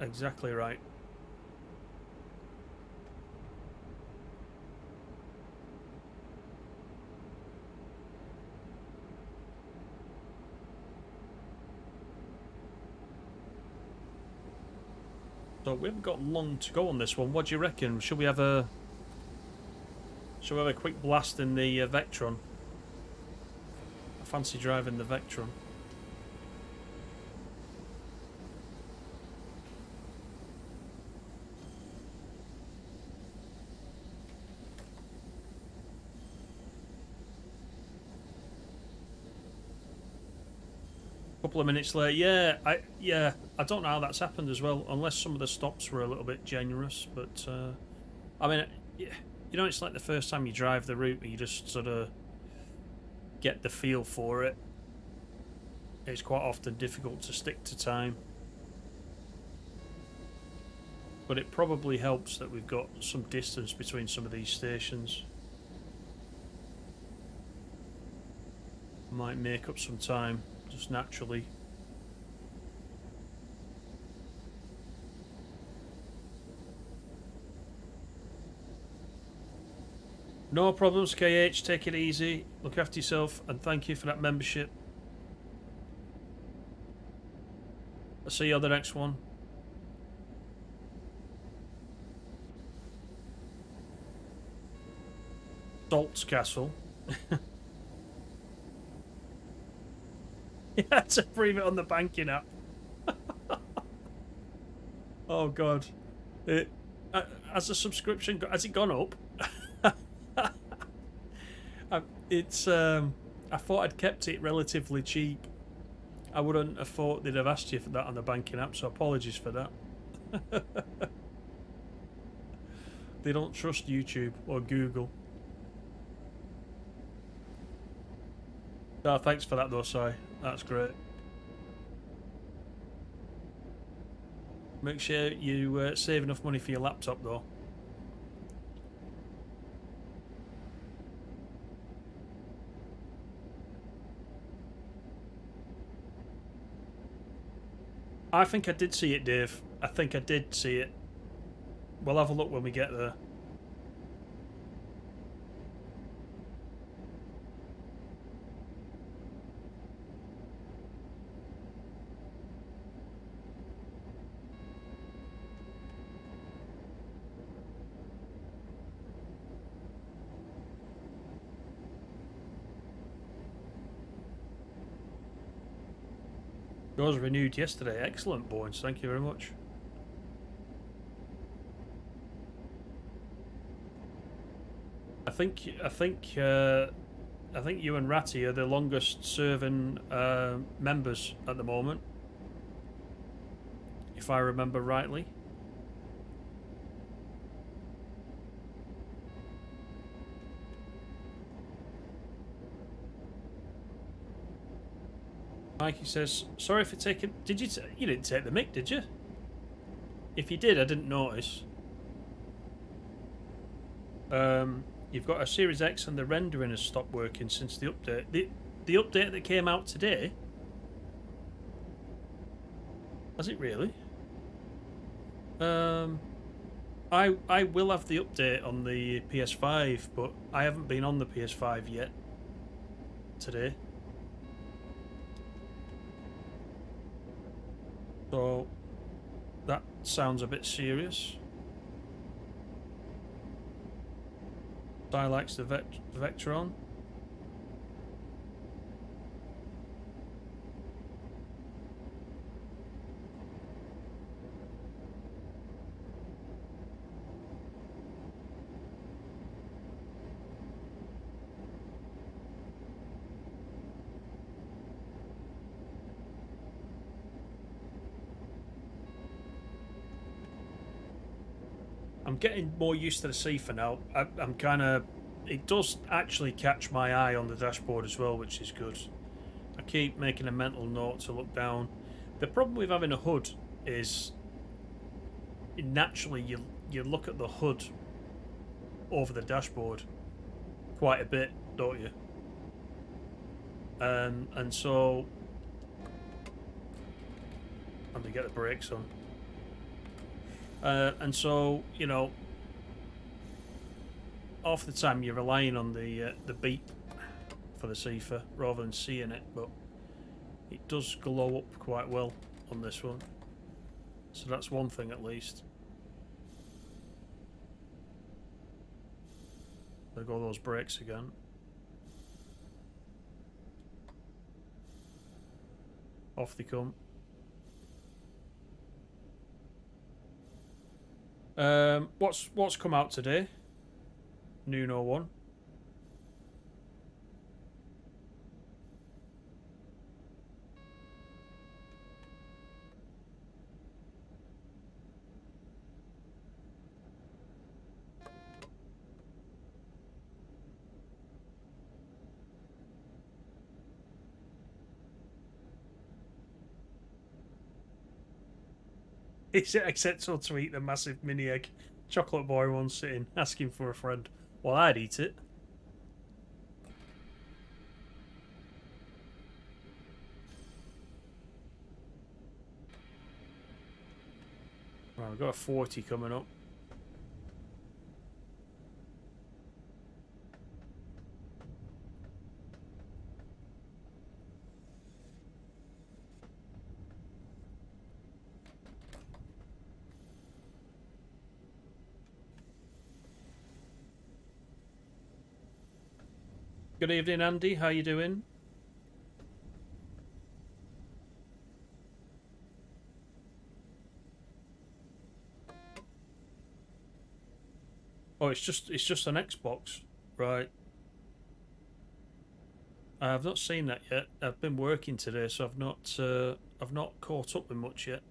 S1: Exactly right. So we haven't got long to go on this one. What do you reckon? Should we have a quick blast in the Vectron? I fancy driving the Vectron. Couple of minutes late. Yeah, I don't know how that's happened as well, unless some of the stops were a little bit generous. But I mean, you know, it's like the first time you drive the route, and you just sort of get the feel for it. It's quite often difficult to stick to time, but it probably helps that we've got some distance between some of these stations. Might make up some time just naturally. No problems, KH. Take it easy. Look after yourself, and thank you for that membership. I'll see you on the next one. Salt's Castle. You had to prove it on the banking app. Oh god. Has the subscription has it gone up? I thought I'd kept it relatively cheap. I wouldn't have thought they'd have asked you for that on the banking app, so apologies for that. They don't trust YouTube or Google. Oh, thanks for that though, Si. That's great. Make sure you save enough money for your laptop though. I think I did see it, Dave. I think I did see it. We'll have a look when we get there. Yours renewed yesterday. Excellent, Bones. Thank you very much. I think you and Ratty are the longest serving members at the moment, if I remember rightly. Mikey says, sorry for taking... Did you... You didn't take the mic, did you? If you did, I didn't notice. You've got a Series X and the rendering has stopped working since the update. The update that came out today? Has it really? I will have the update on the PS5, but I haven't been on the PS5 yet today. So that sounds a bit serious. I likes the Vectron. I'm getting more used to the Seafer now. I'm kind of... It does actually catch my eye on the dashboard as well, which is good. I keep making a mental note to look down. The problem with having a hood is naturally you look at the hood over the dashboard quite a bit, don't you? And so... Let me get the brakes on. And so, you know, half the time you're relying on the beep for the Seafer rather than seeing it, but it does glow up quite well on this one. So that's one thing at least. There go those brakes again. Off they come. What's come out today? Nuno 1. Is it acceptable to eat the massive mini egg? Chocolate boy once sitting, asking for a friend. Well, I'd eat it. Right, we've got a 40 coming up. Good evening, Andy. How you doing? Oh, it's just an Xbox, right? I've not seen that yet. I've been working today, so I've not caught up with much yet.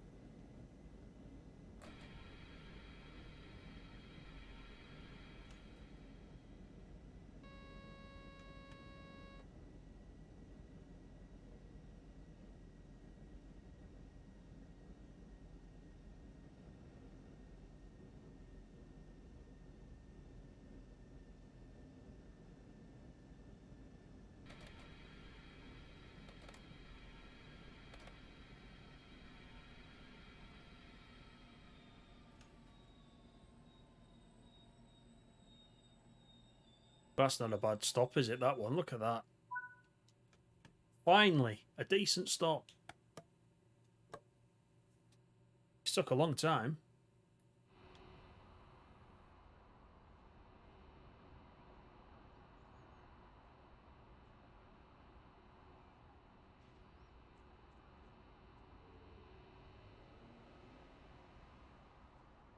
S1: That's not a bad stop, is it, that one? Look at that. Finally, a decent stop. It took a long time.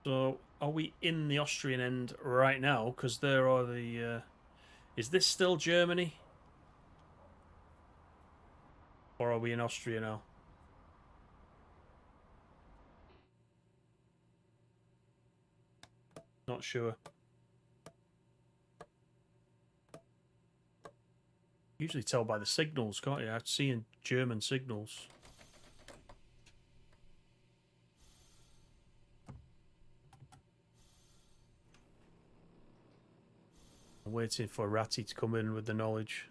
S1: So, are we in the Austrian end right now? Because there are the... is this still Germany? Or are we in Austria now? Not sure. Usually tell by the signals, can't you? I'm seeing German signals. I'm waiting for Ratty to come in with the knowledge.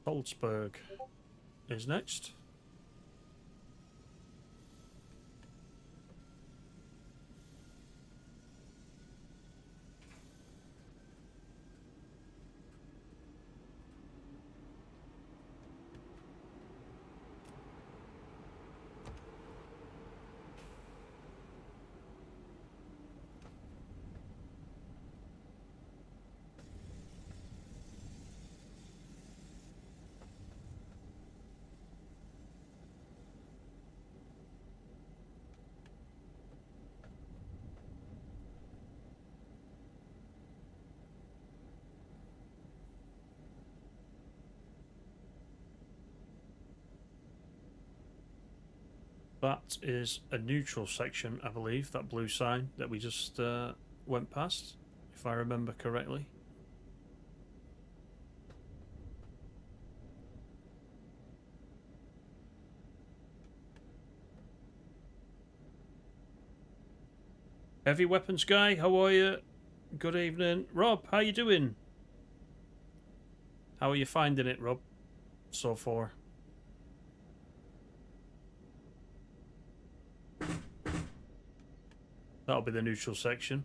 S1: Salzburg is next. That is a neutral section, I believe, that blue sign that we just went past, if I remember correctly. Heavy weapons guy, how are you? Good evening. Rob, how you doing? How are you finding it, Rob, so far? That'll be the neutral section.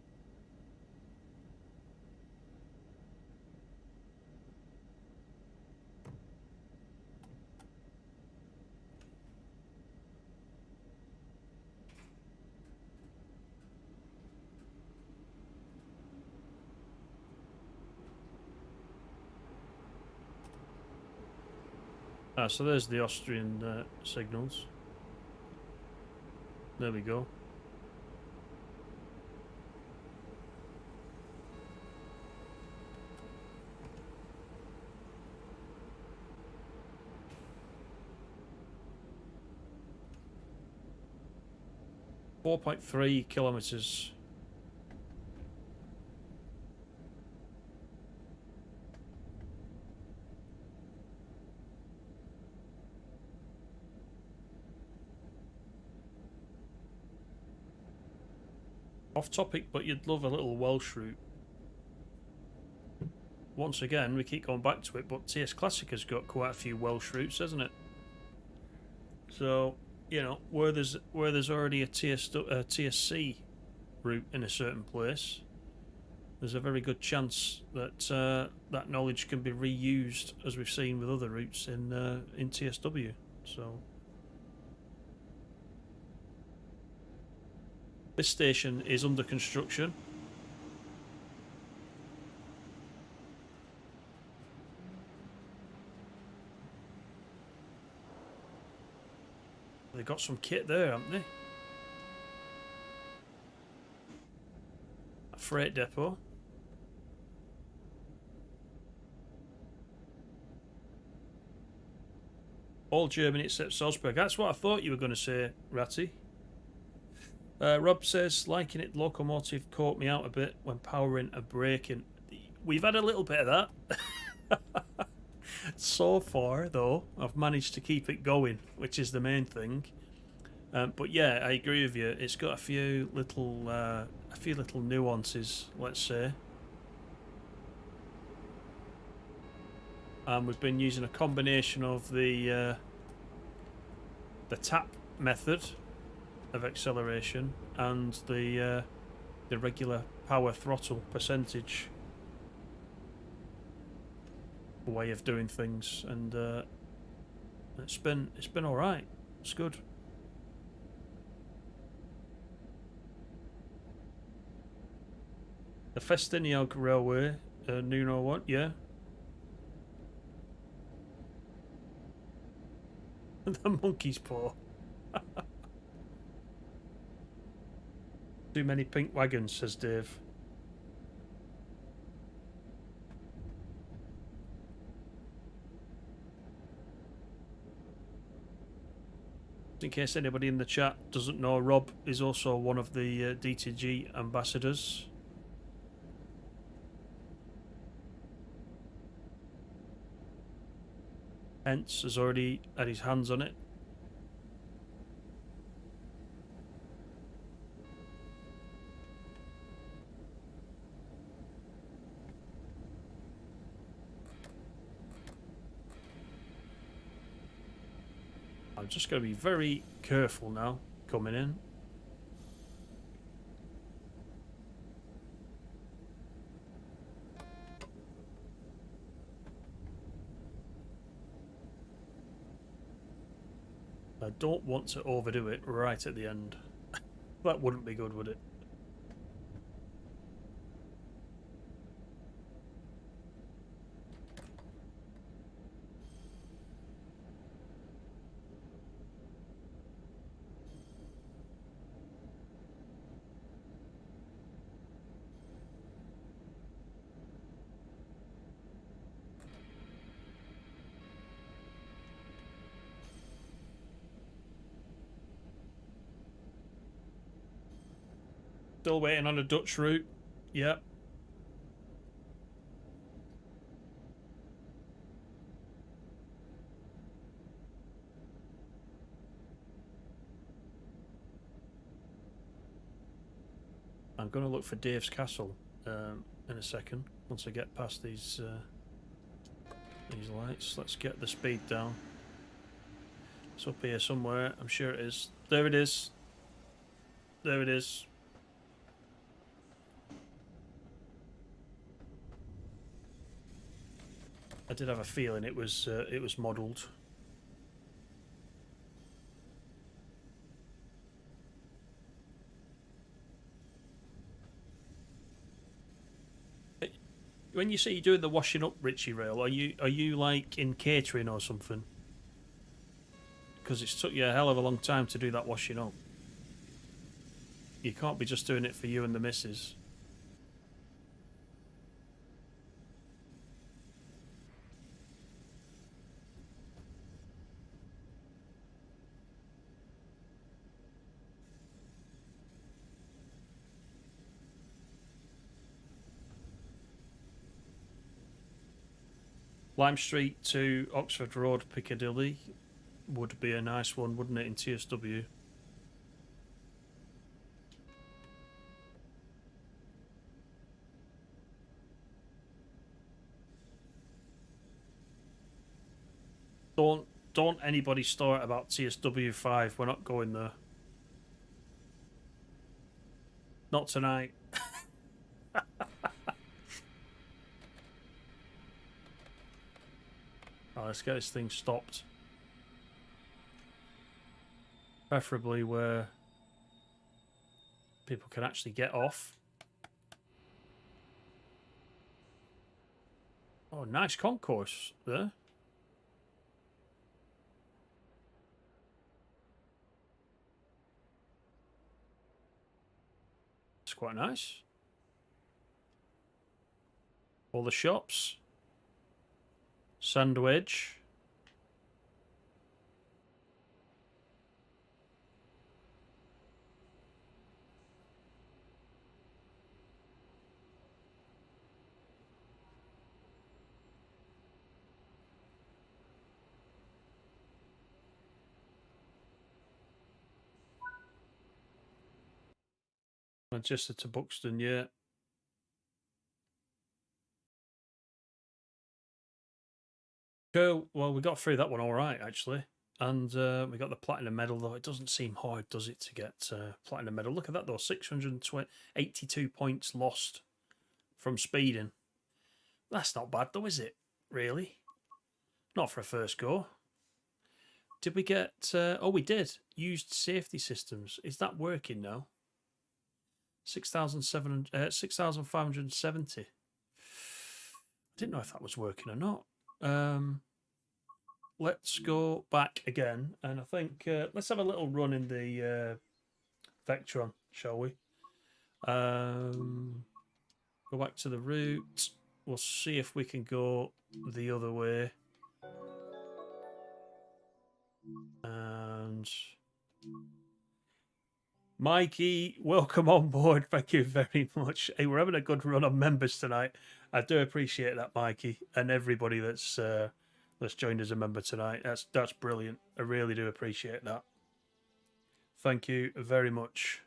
S1: Ah, so there's the Austrian signals. There we go. .3 kilometers. Off topic, but you'd love a little Welsh route. Once again, we keep going back to it, but TS Classic has got quite a few Welsh routes, hasn't it? So, you know, where there's already a TSC route in a certain place, there's a very good chance that that knowledge can be reused, as we've seen with other routes in TSW. So, this station is under construction. They've got some kit there, haven't they? A freight depot. All Germany except Salzburg. That's what I thought you were going to say, Ratty. Rob says, liking it, locomotive caught me out a bit when powering and braking. We've had a little bit of that. So far, though, I've managed to keep it going, which is the main thing. But yeah, I agree with you. It's got a few little nuances, let's say. And we've been using a combination of the tap method of acceleration and the regular power throttle percentage way of doing things, and it's been all right. It's good. The Festiniog Railway, Nuno one, yeah. The monkey's paw. Too many pink wagons, says Dave. In case anybody in the chat doesn't know, Rob is also one of the DTG ambassadors. Hence has already had his hands on it. I'm just going to be very careful now coming in. I don't want to overdo it right at the end. That wouldn't be good, would it? Still waiting on a Dutch route. Yep. I'm going to look for Dave's Castle in a second. Once I get past these lights, let's get the speed down. It's up here somewhere. I'm sure it is. There it is. There it is. I did have a feeling it was modelled. When you say you're doing the washing up, Richie Rail, are you like in catering or something? Because it's took you a hell of a long time to do that washing up. You can't be just doing it for you and the missus. Lime Street to Oxford Road, Piccadilly would be a nice one, wouldn't it, in TSW? Don't anybody start about TSW 5. We're not going there. Not tonight. Right, let's get this thing stopped. Preferably where people can actually get off. Oh, nice concourse there. It's quite nice. All the shops. Sandwich. Manchester to Buxton, yeah. Cool. Well, we got through that one all right, actually. And we got the platinum medal, though. It doesn't seem hard, does it, to get platinum medal? Look at that, though. 682 points lost from speeding. That's not bad, though, is it? Really? Not for a first go. Did we get... oh, we did. Used safety systems. Is that working now? 6,570. I didn't know if that was working or not. Let's go back again, and I think let's have a little run in the Vectron, shall we? Go back to the route. We'll see if we can go the other way. And Mikey, welcome on board. Thank you very much. Hey, we're having a good run on members tonight. I do appreciate that, Mikey, and everybody that's joined as a member tonight. That's brilliant. I really do appreciate that. Thank you very much.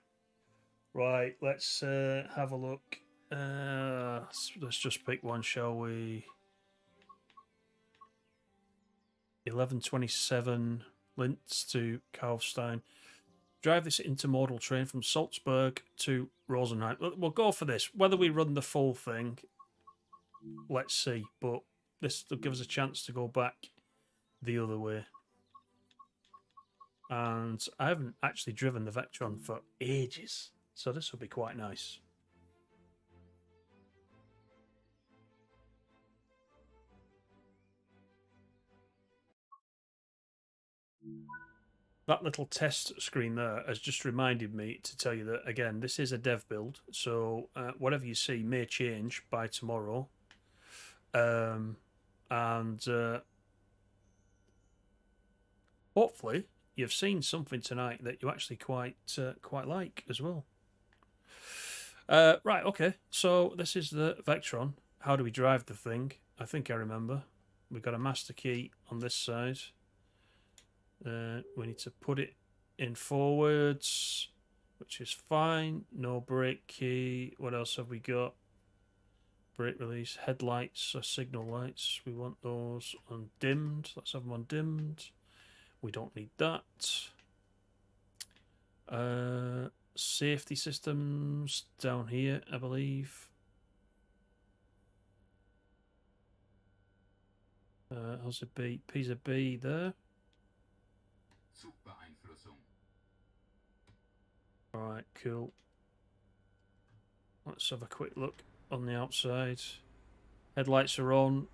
S1: Right, let's have a look. Let's just pick one, shall we? 11:27 Linz to Kaufstein. Drive this intermodal train from Salzburg to Rosenheim. We'll go for this. Whether we run the full thing, let's see. But this will give us a chance to go back the other way. And I haven't actually driven the Vectron for ages, so this will be quite nice. That little test screen there has just reminded me to tell you that, again, this is a dev build, so whatever you see may change by tomorrow. Hopefully you've seen something tonight that you actually quite like as well. Right, okay, so this is the Vectron. How do we drive the thing? I think I remember. We've got a master key on this side. We need to put it in forwards, which is fine. No brake key. What else have we got? Brake release, headlights or signal lights. We want those undimmed. Let's have them undimmed. We don't need that. Safety systems down here, I believe. How's it B? P's a B there. Alright, cool. Let's have a quick look on the outside. Headlights are on.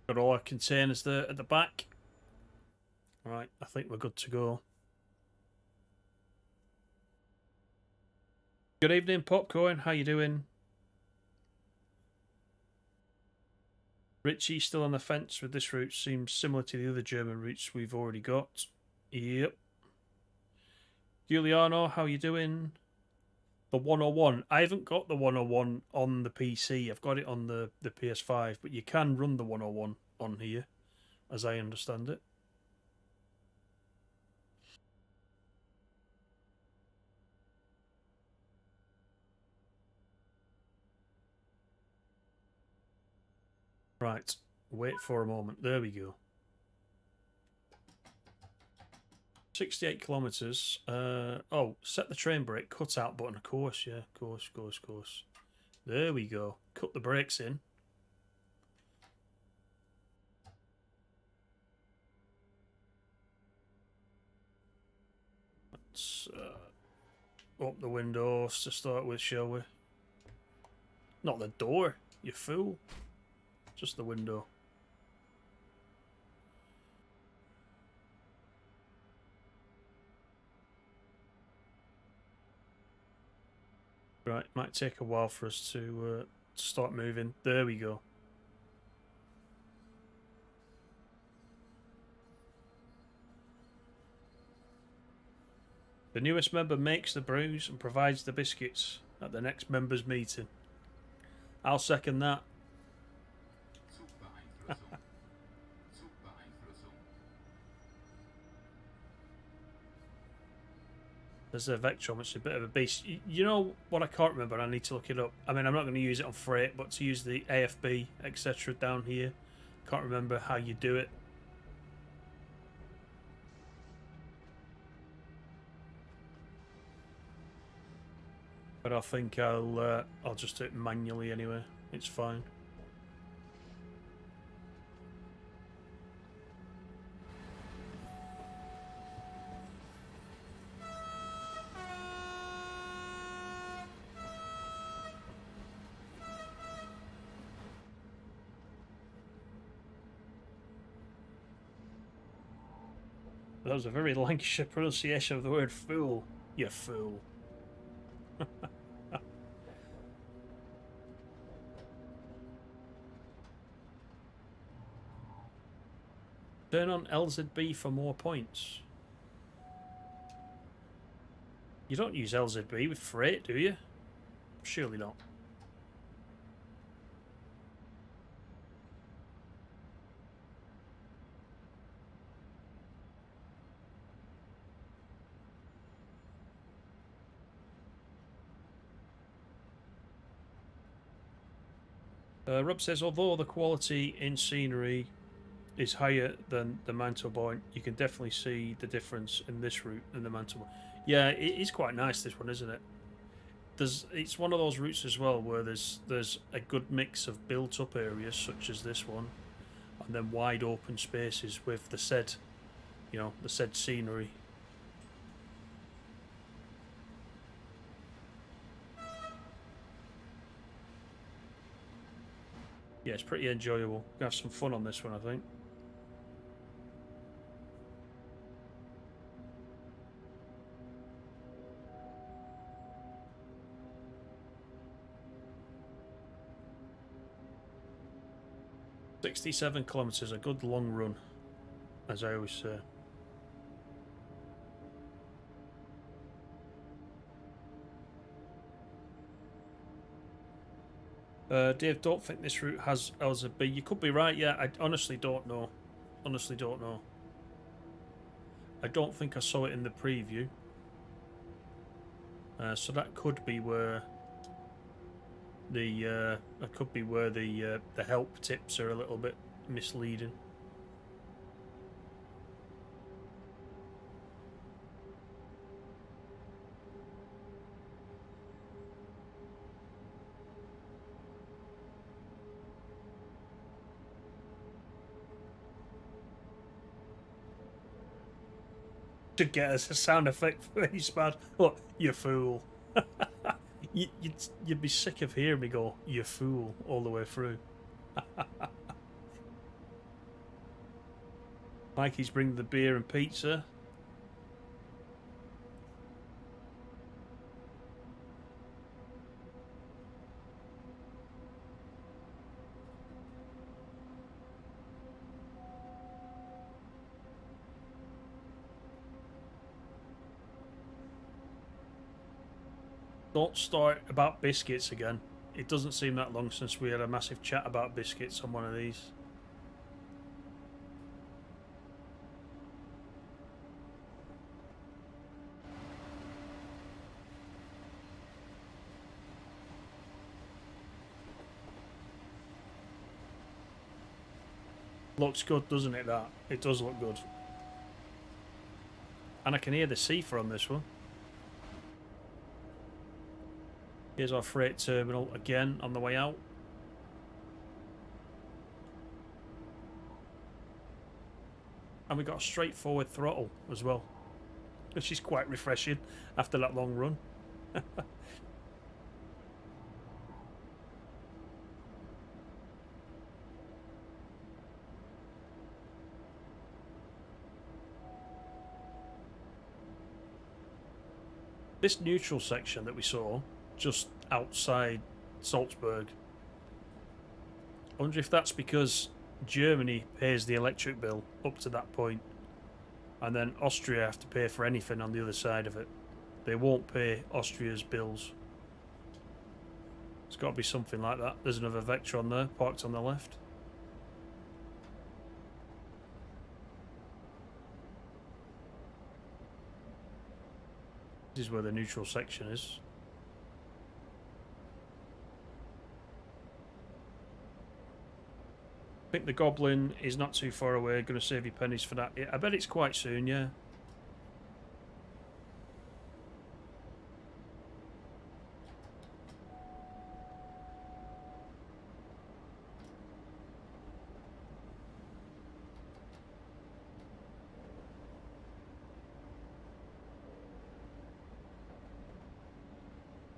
S1: Got all our containers there at the back. Right, I think we're good to go. Good evening, Popcorn. How you doing? Richie still on the fence with this route. Seems similar to the other German routes we've already got. Yep. Giuliano, how you doing? The 101. I haven't got the 101 on the PC. I've got it on the PS5, but you can run the 101 on here, as I understand it. Right, wait for a moment. There we go. 68 kilometres. Oh, set the train brake, cut out button, of course, yeah. Course. There we go. Cut the brakes in. Let's open the windows to start with, shall we? Not the door, you fool. Just the window. Right, might take a while for us to start moving. There we go. The newest member makes the brews and provides the biscuits at the next members' meeting. I'll second that. There's a Vectron, which is a bit of a beast. You know what I can't remember? I need to look it up. I mean, I'm not going to use it on freight, but to use the AFB, etc. down here, can't remember how you do it. But I think I'll just do it manually anyway. It's fine. That was a very Lancashire pronunciation of the word fool. You fool. Turn on LZB for more points. You don't use LZB with freight, do you? Surely not. Rob says, although the quality in scenery is higher than the Mantelbourne, you can definitely see the difference in this route than the Mantelbourne. Yeah, it is quite nice, this one, isn't it? It's one of those routes as well where there's a good mix of built-up areas such as this one, and then wide open spaces with the said, the said scenery. Yeah, it's pretty enjoyable. Gonna have some fun on this one, I think. "67 kilometres, a good long run, as I always say." Dave, don't think this route has LZB. You could be right, yeah. I honestly don't know. Honestly don't know. I don't think I saw it in the preview. So that could be where the help tips are a little bit misleading. To get us a sound effect for each bad. What, you fool? You'd be sick of hearing me go, "You fool," all the way through. Mikey's bringing the beer and pizza. Don't start about biscuits again. It doesn't seem that long since we had a massive chat about biscuits on one of these. Looks good, doesn't it, that? It does look good. And I can hear the seefer on this one. Here's our freight terminal again on the way out. And we got a straightforward throttle as well, which is quite refreshing after that long run. This neutral section that we saw just outside Salzburg, I wonder if that's because Germany pays the electric bill up to that point, and then Austria have to pay for anything on the other side of it. They won't pay Austria's bills. It's got to be something like that. There's another Vectron there, parked on the left. This is where the neutral section is. I think the Goblin is not too far away. Going to save you pennies for that. I bet it's quite soon, yeah.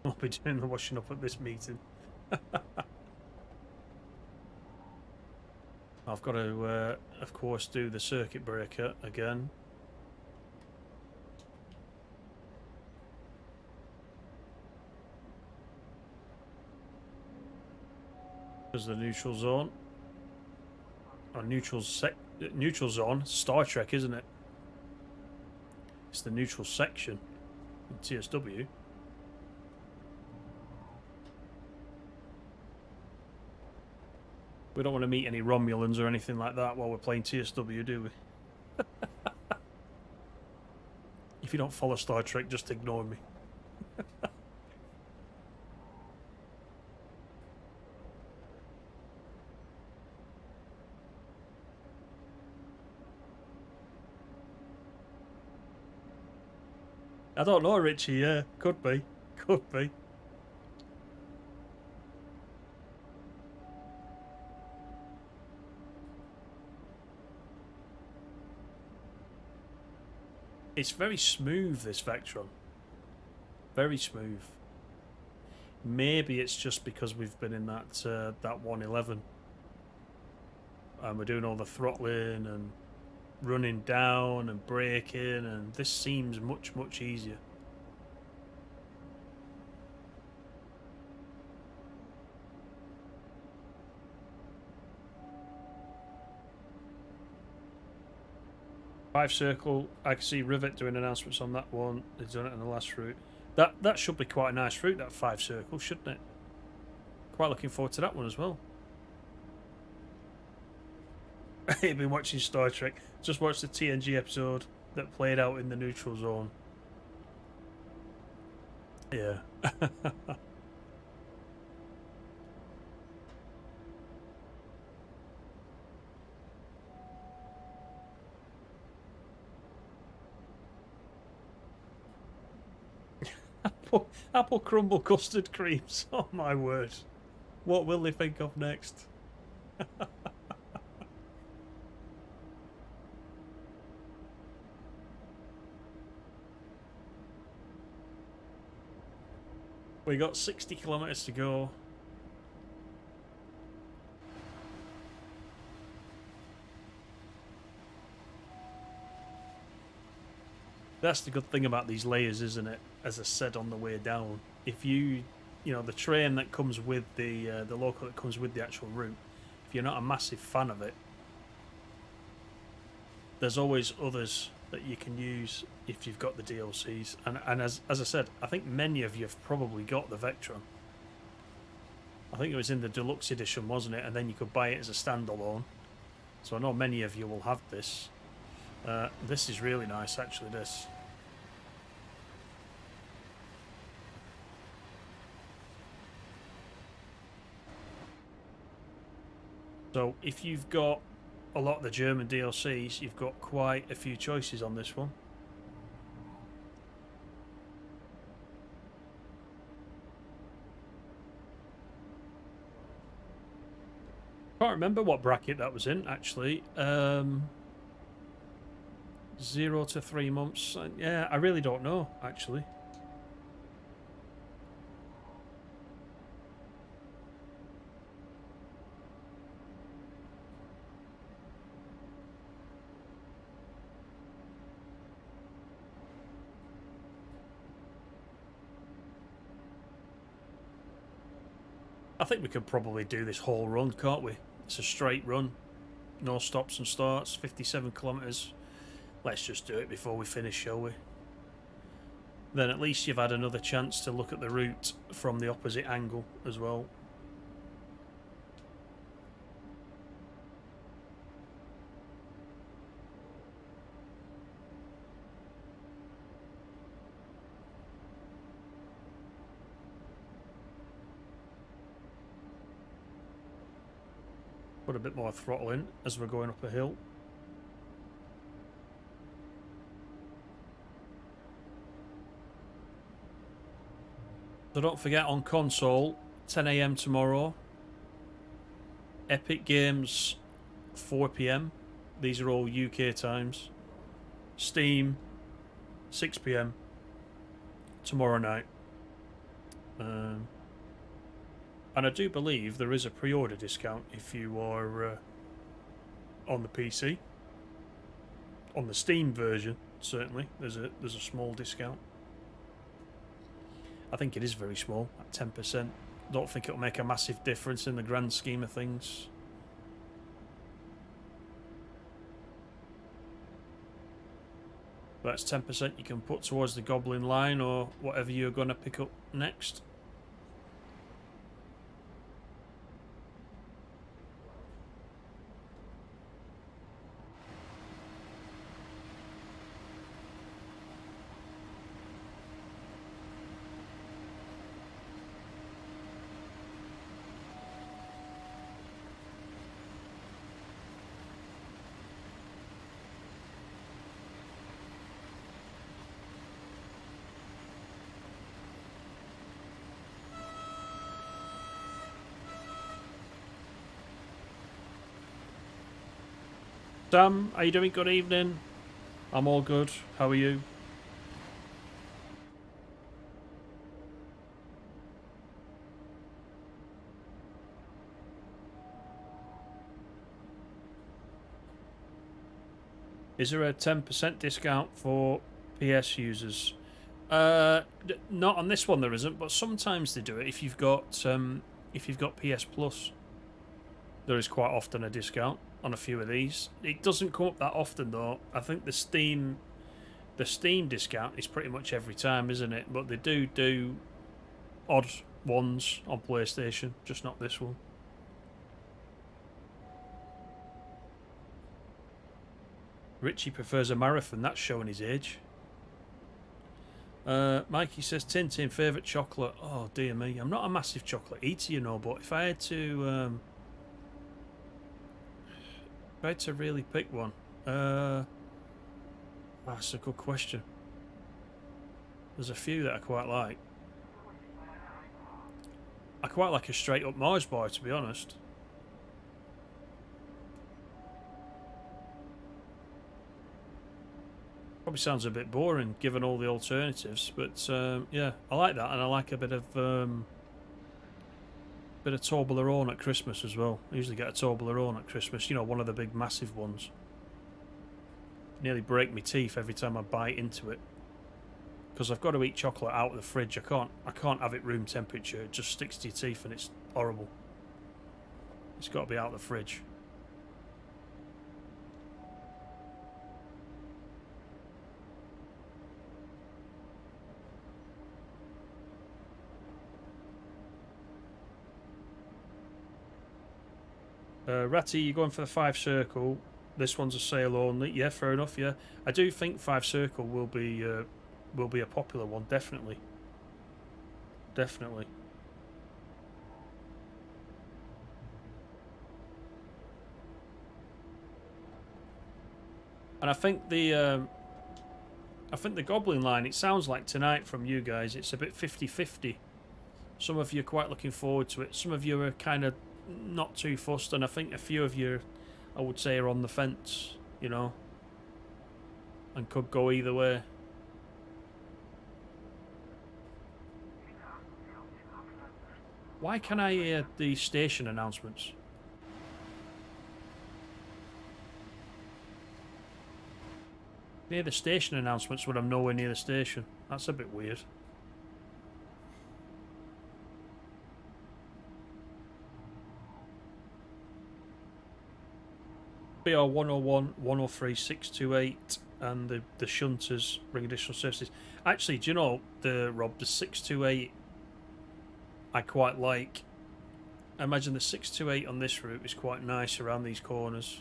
S1: I'll be doing the washing up at this meeting. I've got to, of course, do the circuit breaker again. There's the neutral zone. Or neutral neutral zone. Star Trek, isn't it? It's the neutral section in TSW. We don't want to meet any Romulans or anything like that while we're playing TSW, do we? If you don't follow Star Trek, just ignore me. I don't know, Richie. Yeah, could be. Could be. It's very smooth, this Vectron. Very smooth. Maybe it's just because we've been in that 111 and we're doing all the throttling and running down and braking, and this seems much easier. Five circle, I can see Rivet doing announcements on that one. They've done it on the last route. That should be quite a nice route, that 5 circle, shouldn't it? Quite looking forward to that one as well. I've been watching Star Trek. Just watched the TNG episode that played out in the neutral zone. Yeah. Apple crumble custard creams. Oh my word. What will they think of next? We got 60 kilometers to go. That's the good thing about these layers, isn't it? As I said on the way down, if you know, the train that comes with the local that comes with the actual route, if you're not a massive fan of it, there's always others that you can use if you've got the DLCs. And as I said, I think many of you have probably got the Vectron. I think it was in the deluxe edition, wasn't it? And then you could buy it as a standalone. So I know many of you will have this. This is really nice, actually, this. So if you've got a lot of the German DLCs, you've got quite a few choices on this one. Can't remember what bracket that was in, actually. 0 to 3 months. Yeah, I really don't know, actually. I think we could probably do this whole run, can't we? It's a straight run. No stops and starts, 57 kilometres. Let's just do it before we finish, shall we? Then at least you've had another chance to look at the route from the opposite angle as well. Put a bit more throttle in as we're going up a hill. So don't forget, on console, 10 AM tomorrow. Epic Games, 4 PM. These are all UK times. Steam, 6 PM tomorrow night. And I do believe there is a pre-order discount if you are on the PC. On the Steam version, certainly, there's a small discount. I think it is very small, at 10%. Don't think it'll make a massive difference in the grand scheme of things. That's 10% you can put towards the goblin line or whatever you're going to pick up next. Sam, how you doing? Good evening. I'm all good. How are you? Is there a 10% discount for PS users? Not on this one there isn't, but sometimes they do it if you've got PS Plus. There is quite often a discount on a few of these. It doesn't come up that often though. I think the Steam discount is pretty much every time, isn't it? But they do odd ones on PlayStation, just not this one. Richie prefers a marathon. That's showing his age. Mikey says Tintin favourite chocolate. Oh dear me, I'm not a massive chocolate eater, you know. But if I had to really pick one, that's a good question. There's a few that I quite like. I quite like a straight up Mars bar, to be honest. Probably sounds a bit boring given all the alternatives, but yeah, I like that, and I like a bit of Toblerone at Christmas as well. I usually get a Toblerone at Christmas. You know, one of the big massive ones. Nearly break my teeth every time I bite into it because I've got to eat chocolate out of the fridge. I can't have it room temperature. It just sticks to your teeth and it's horrible. It's got to be out of the fridge. Ratty, you're going for the 5 circle. This one's a sale only. Yeah, fair enough. Yeah, I do think 5 circle will be a popular one. Definitely. Definitely. And I think the Goblin line. It sounds like tonight from you guys. It's a bit 50-50. Some of you are quite looking forward to it. Some of you are kind of not too fussed, and I think a few of you, I would say, are on the fence. You know, and could go either way. Why can I hear the station announcements? I hear the station announcements when I'm nowhere near the station. That's a bit weird. BR 101, 103, 628, and the shunters bring additional services. Actually, do you know, Rob, the 628 I quite like. I imagine the 628 on this route is quite nice around these corners.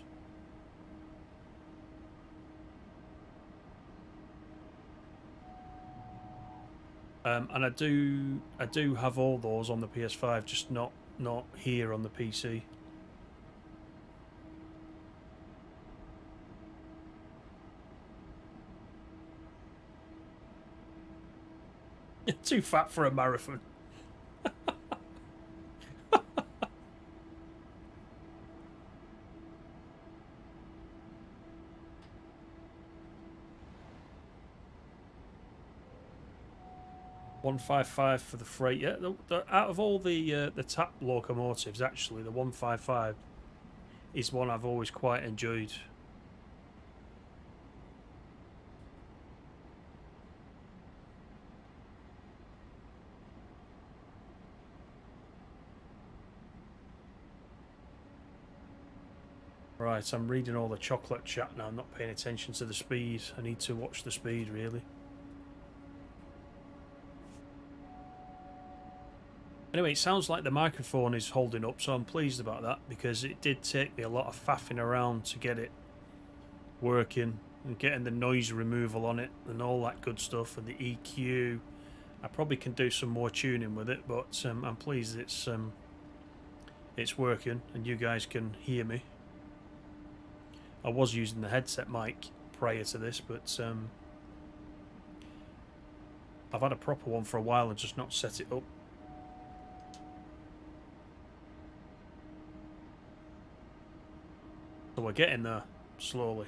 S1: And I do have all those on the PS5, just not here on the PC. You're too fat for a marathon. $155 for the freight. Yeah, out of all the tap locomotives, actually, the 155 is one I've always quite enjoyed. Right, I'm reading all the chocolate chat now. I'm not paying attention to the speed. I need to watch the speed, really. Anyway, it sounds like the microphone is holding up, so I'm pleased about that, because it did take me a lot of faffing around to get it working and getting the noise removal on it and all that good stuff, and the EQ. I probably can do some more tuning with it, but I'm pleased it's working and you guys can hear me. I was using the headset mic prior to this, but I've had a proper one for a while and just not set it up. So we're getting there, slowly.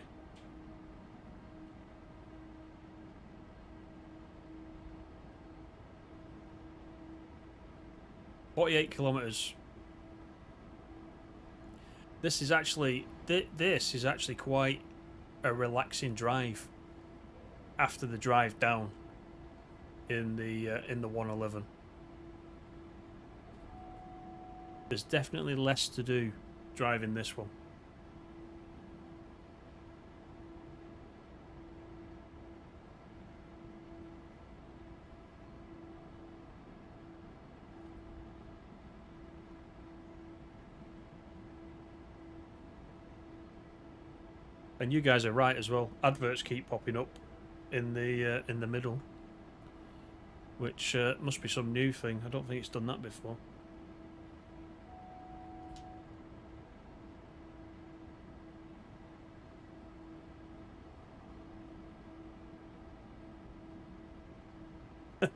S1: "48 kilometers. This is actually quite a relaxing drive after the drive down in the 111. There's definitely less to do driving this one. And you guys are right as well. Adverts keep popping up in the middle, which must be some new thing. I don't think it's done that before.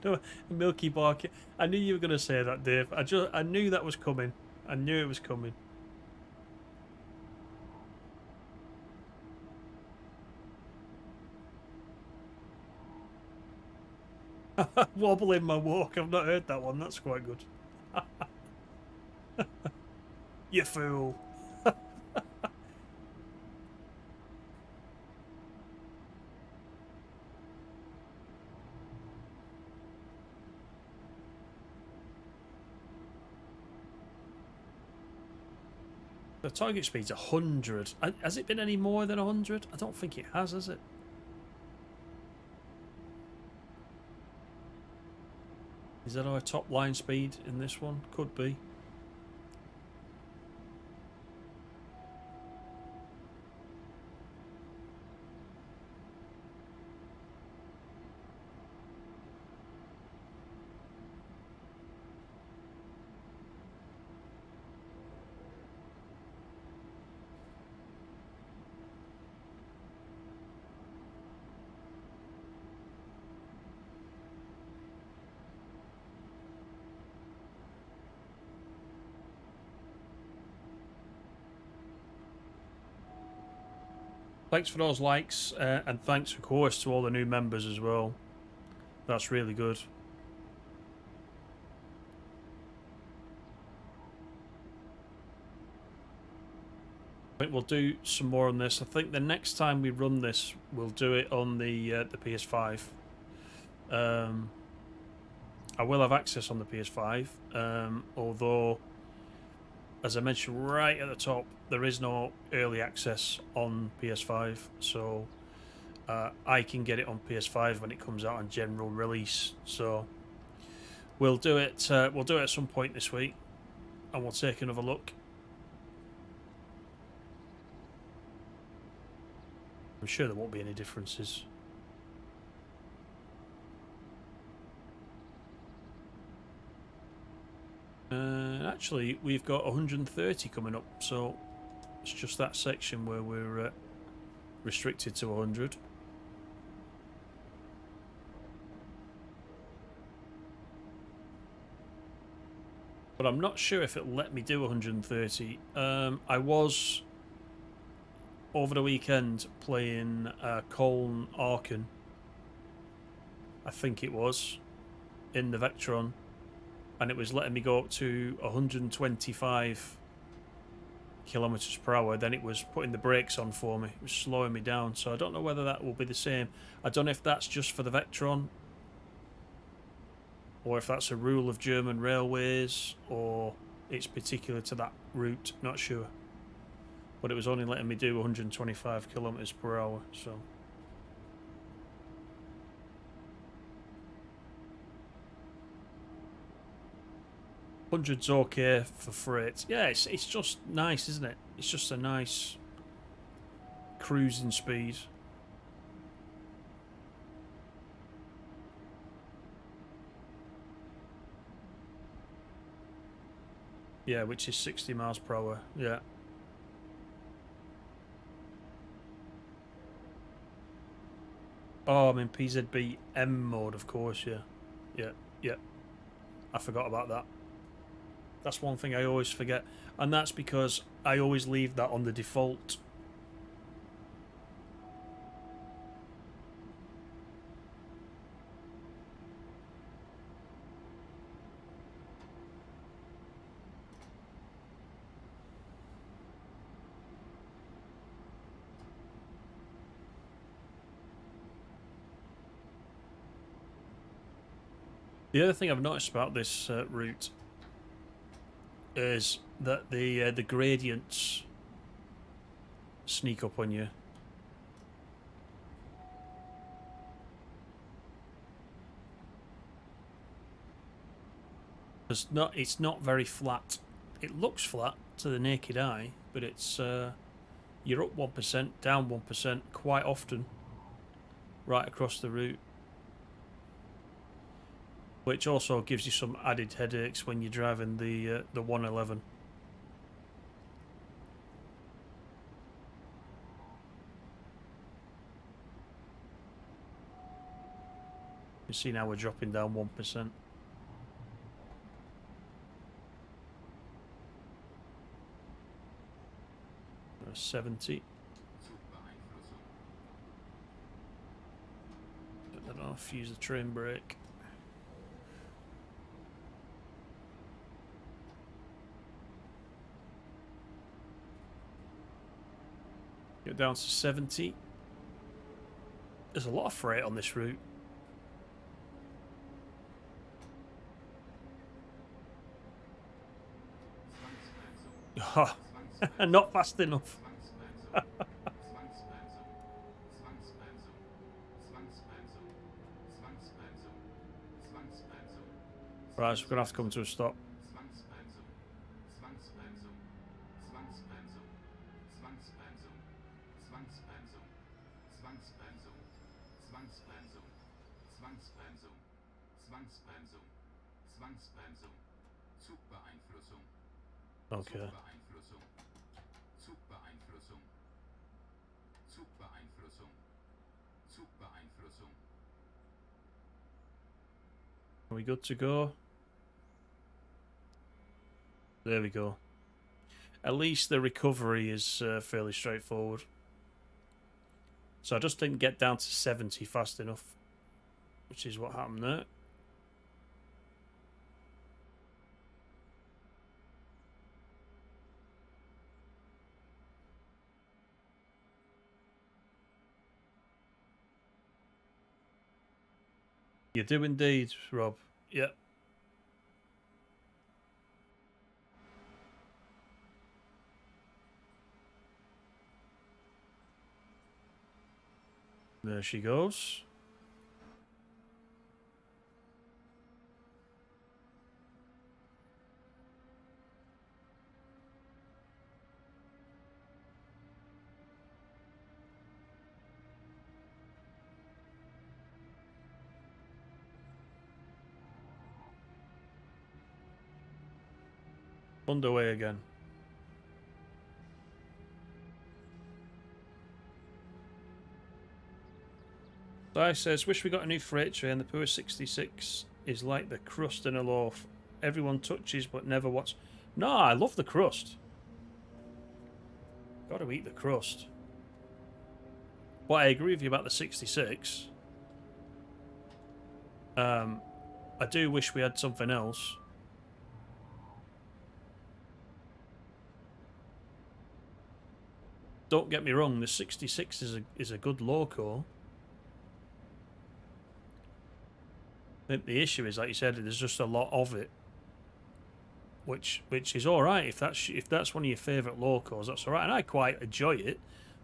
S1: No, Milky Bar. I knew you were going to say that, Dave. I knew that was coming. I knew it was coming. Wobble in my walk. I've not heard that one. That's quite good. You fool. The target speed's 100. Has it been any more than 100? I don't think it has it? Is that our top line speed in this one? Could be. Thanks for those likes, and thanks, of course, to all the new members as well. That's really good. I think we'll do some more on this. I think the next time we run this, we'll do it on the PS5. I will have access on the PS5, although, as I mentioned right at the top, there is no early access on PS5, so I can get it on PS5 when it comes out on general release. So we'll do it. We'll do it at some point this week, and we'll take another look. I'm sure there won't be any differences. Actually, we've got 130 coming up, so it's just that section where we're restricted to 100. But I'm not sure if it'll let me do 130. I was, over the weekend, playing Colne Aachen, I think it was, in the Vectron, and it was letting me go up to 125 kilometers per hour. Then it was putting the brakes on for me. It was slowing me down, so I don't know whether that will be the same. I don't know if that's just for the Vectron, or if that's a rule of German railways, or it's particular to that route. Not sure. but it was only letting me do 125 kilometers per hour, so. 100's okay for freight. Yeah, it's just nice, isn't it? It's just a nice cruising speed. Yeah, which is 60 miles per hour. Yeah. Oh, I'm in PZB M mode, of course. Yeah. Yeah. Yeah. I forgot about that. That's one thing I always forget. And that's because I always leave that on the default. The other thing I've noticed about this route is that the gradients sneak up on you. It's not very flat. It looks flat to the naked eye, but it's you're up 1%, down 1% quite often, right across the route. Which also gives you some added headaches when you're driving the 111. You see now we're dropping down 1%. Uh, 70. I don't know if you use the train brake. Get down to 70. There's a lot of freight on this route. Oh, not fast enough. Right, so we're gonna have to come to a stop. Okay. Are we good to go? There we go. At least the recovery is fairly straightforward. So I just didn't get down to 70 fast enough, which is what happened there. You do indeed, Rob. Yep. There she goes. Underway again. Di says, wish we got a new freight train. The Pure 66 is like the crust in a loaf. Everyone touches but never what's... No, I love the crust. Got to eat the crust. But I agree with you about the 66. I do wish we had something else. Don't get me wrong, the 66 is a good loco. I think the issue is, like you said, there's just a lot of it. which is all right if that's one of your favourite locos. That's all right, and I quite enjoy it,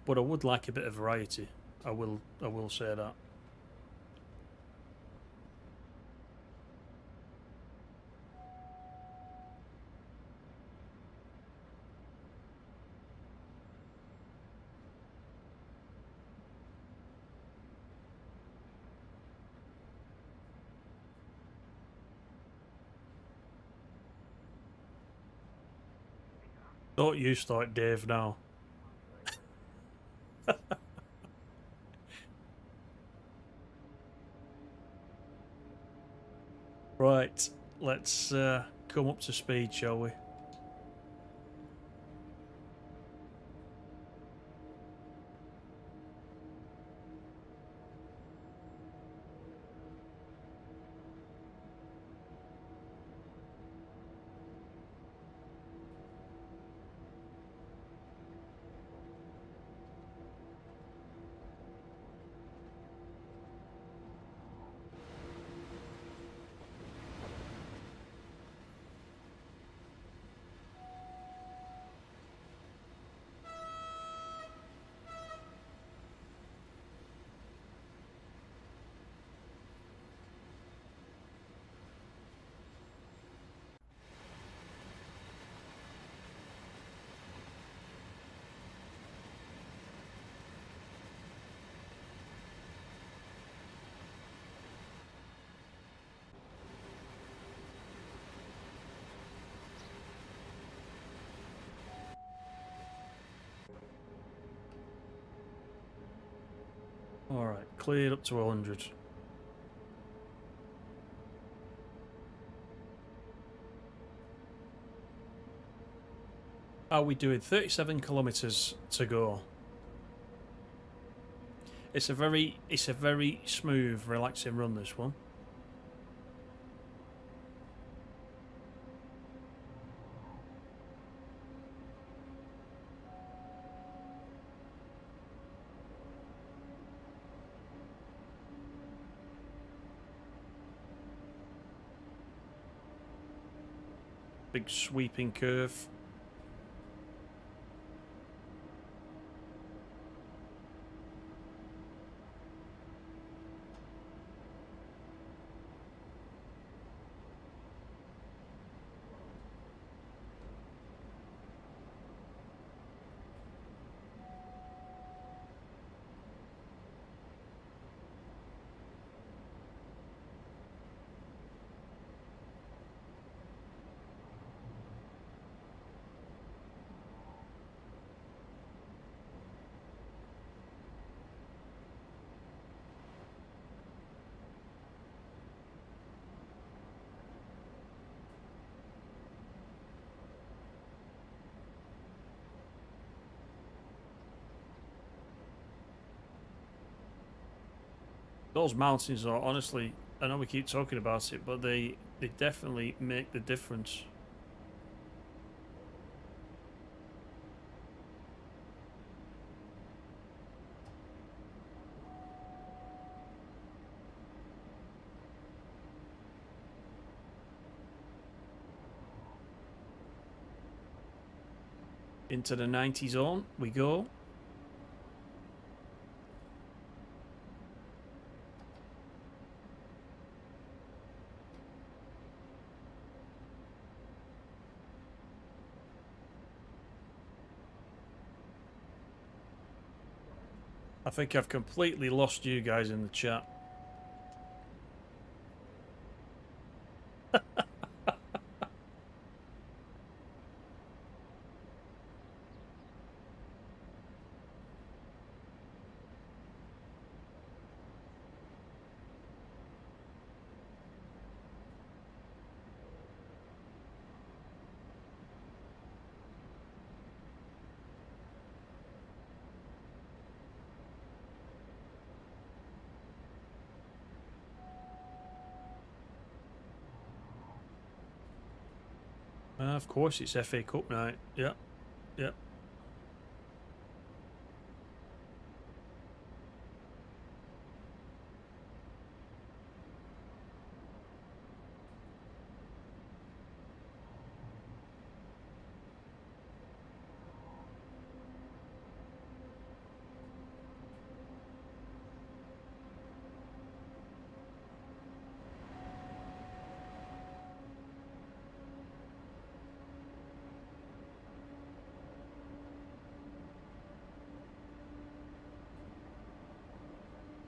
S1: but I would like a bit of variety. I will say that. Don't you start, Dave, now. Right, let's come up to speed, shall we? All right, cleared up to 100. Are we doing 37 kilometers to go? It's a very smooth, relaxing run, this one. Big sweeping curve. Those mountains are honestly, I know we keep talking about it, but they definitely make the difference. Into the 90 zone we go. I think I've completely lost you guys in the chat. Of course, it's FA Cup night. Yep, yep.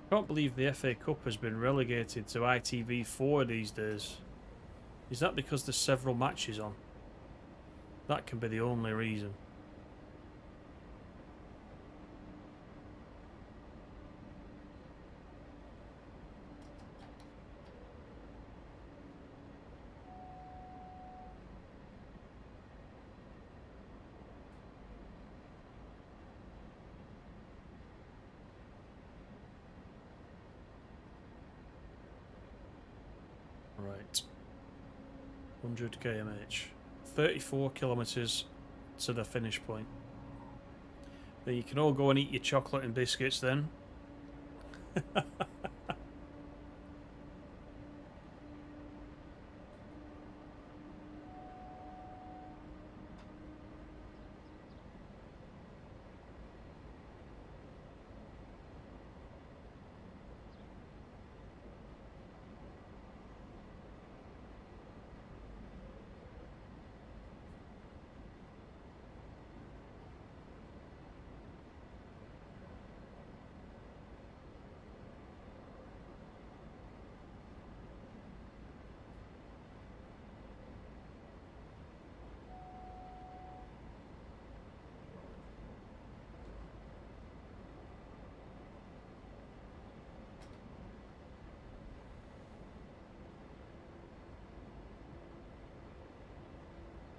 S1: Can't believe the FA Cup has been relegated to ITV4 these days. Is that because there's several matches on? That can be the only reason. Right. 100 kmh. 34 kilometres to the finish point. Then you can all go and eat your chocolate and biscuits then.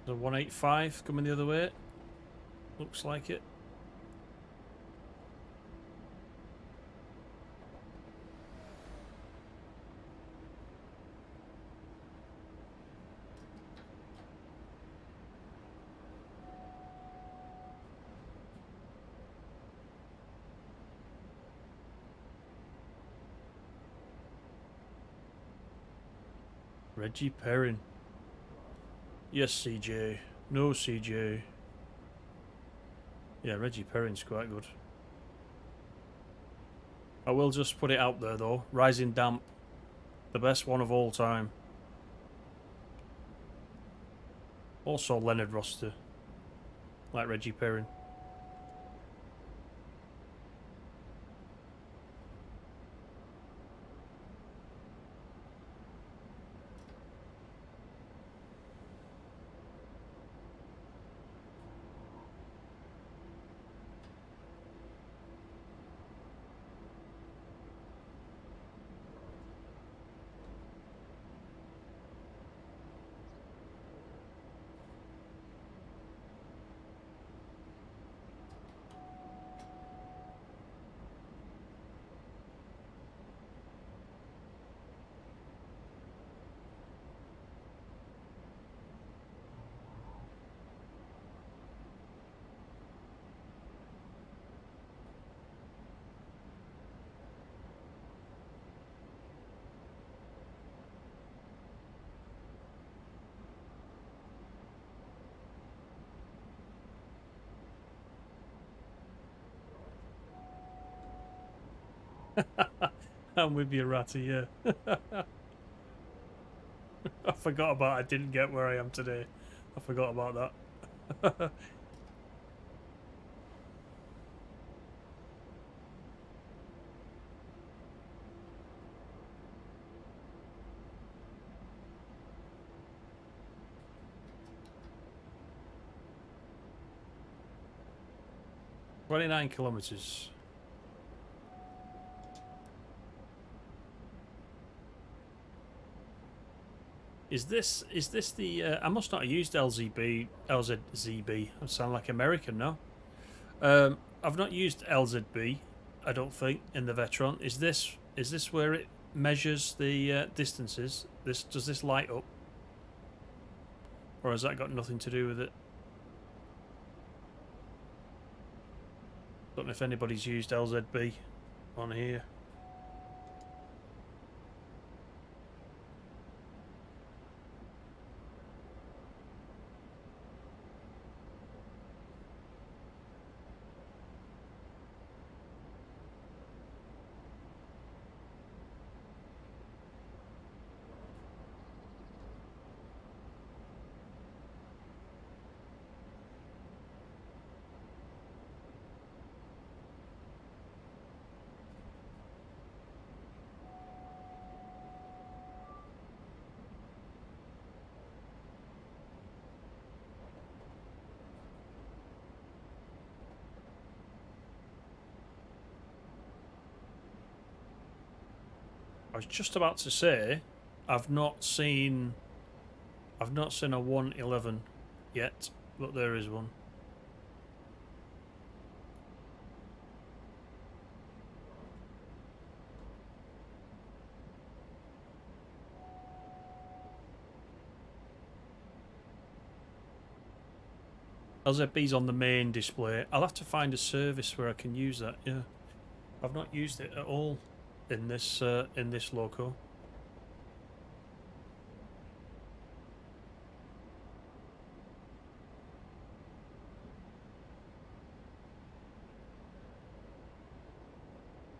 S1: The 185 coming the other way. Looks like it. Reggie Perrin. Yes, CJ. No, CJ. Yeah, Reggie Perrin's quite good. I will just put it out there though. Rising Damp. The best one of all time. Also Leonard Roster. Like Reggie Perrin. I'm with you, Ratty, yeah. I forgot about I didn't get where I am today. I forgot about that. 29 kilometres. Is this the I must not have used LZB. I sound like American now. I've not used LZB, I don't think, in the Vectron. Is this where it measures the distances? Does this light up? Or has that got nothing to do with it? Don't know if anybody's used LZB on here. I was just about to say, I've not seen a 111 yet, but there is one. LZB's on the main display. I'll have to find a service where I can use that. Yeah, I've not used it at all in this loco.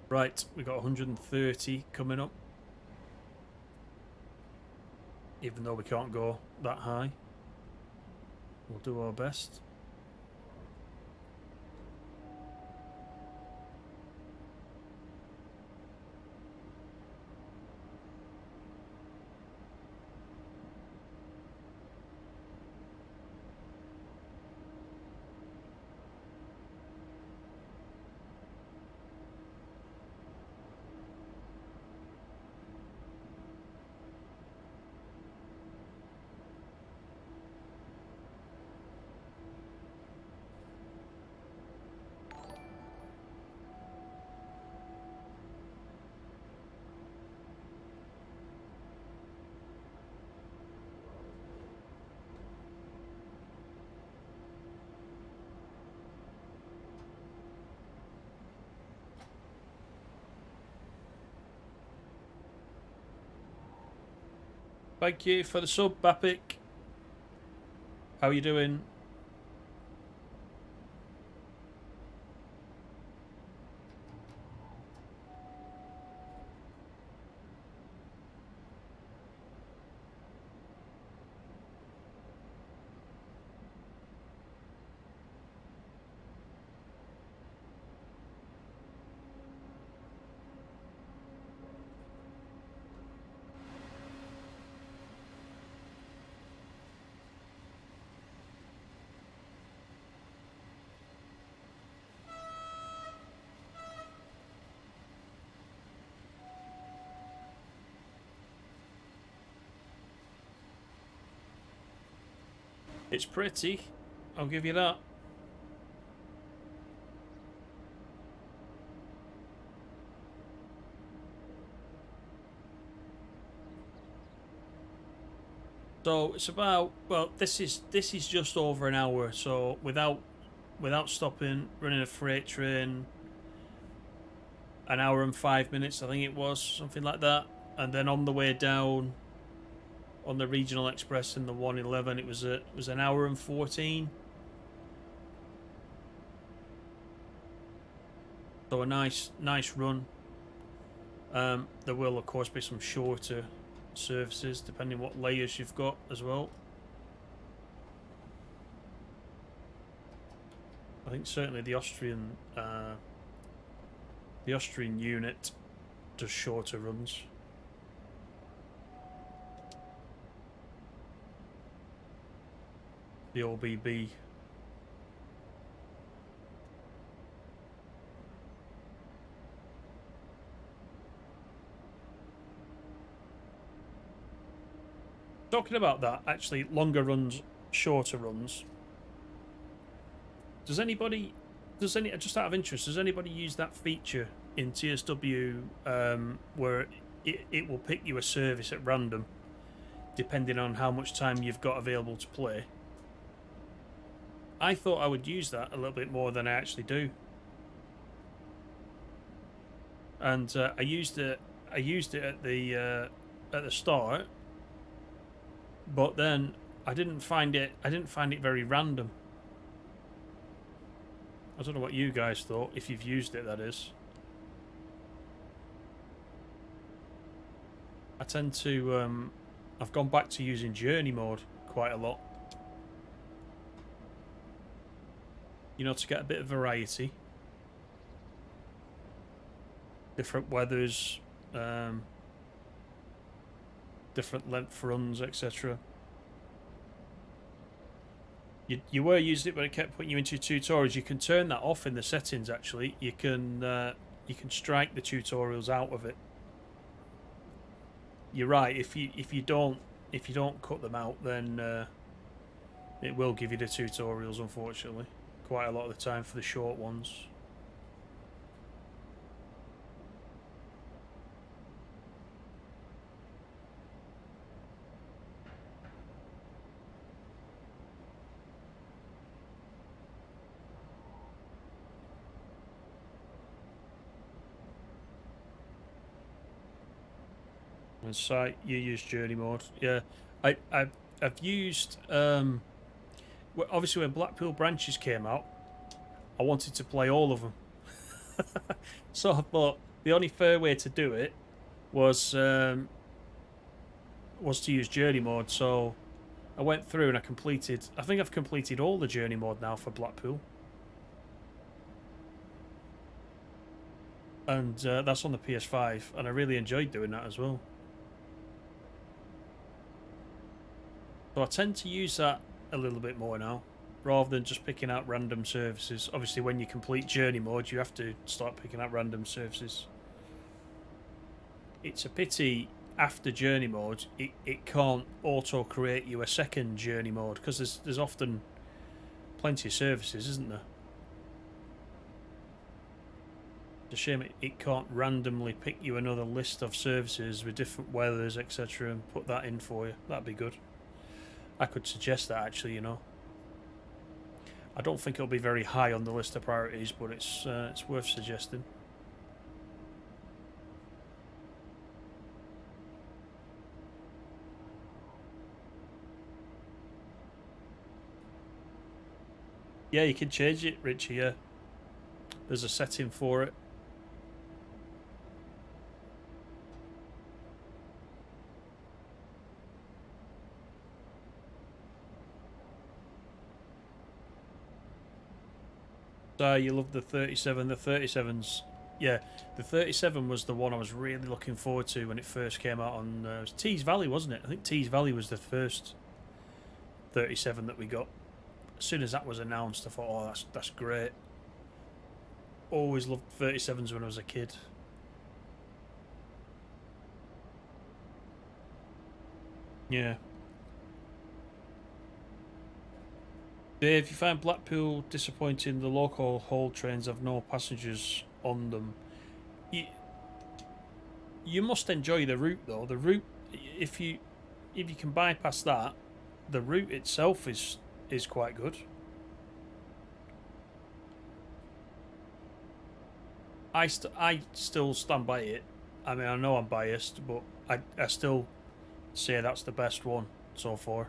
S1: Right, we got 130 coming up. Even though we can't go that high, we'll do our best. Thank you for the sub, Bapik. How you doing? It's pretty, I'll give you that. So it's about, well, this is just over an hour. So without stopping, running a freight train, an hour and 5 minutes, I think it was, something like that. And then on the way down, on the regional express in the 111, it was an hour and 14. So a nice run. There will of course be some shorter services depending what layers you've got as well. I think certainly the Austrian unit does shorter runs. The OBB. Talking about that, actually, longer runs, shorter runs. Just out of interest, does anybody use that feature in TSW where it will pick you a service at random, depending on how much time you've got available to play? I thought I would use that a little bit more than I actually do, and I used it at the start, but then I didn't find it very random. I don't know what you guys thought, if you've used it, that is. I tend to I've gone back to using journey mode quite a lot, you know, to get a bit of variety, different weathers, different length runs, etc. You were using it, but it kept putting you into tutorials. You can turn that off in the settings. Actually, you can strike the tutorials out of it. you're right. If you don't cut them out, then it will give you the tutorials. Unfortunately, quite a lot of the time for the short ones. And site, you use journey mode. Yeah, I've used obviously when Blackpool branches came out, I wanted to play all of them. So I thought the only fair way to do it was to use journey mode. So I went through and I completed. I think I've completed all the journey mode now for Blackpool, and that's on the PS5, and I really enjoyed doing that as well. So I tend to use that a little bit more now, rather than just picking out random services. Obviously, when you complete journey mode, you have to start picking out random services. It's a pity after journey mode it can't auto create you a second journey mode, because there's often plenty of services, isn't there? It's a shame it can't randomly pick you another list of services with different weathers, etc., and put that in for you. That'd be good. I could suggest that, actually, you know. I don't think it'll be very high on the list of priorities, but it's worth suggesting. Yeah, you can change it, Richie. Yeah, there's a setting for it. You love the 37. The 37's, yeah, the 37 was the one I was really looking forward to when it first came out on it was Tees Valley, wasn't it? I think Tees Valley was the first 37 that we got. As soon as that was announced, I thought, oh, that's great. Always loved 37s when I was a kid. Yeah. Dave, you find Blackpool disappointing? The local haul trains have no passengers on them. You, you must enjoy the route, though. The route, if you if you can bypass that, the route itself is quite good. I still stand by it. I mean, I know I'm biased, but I still say that's the best one so far.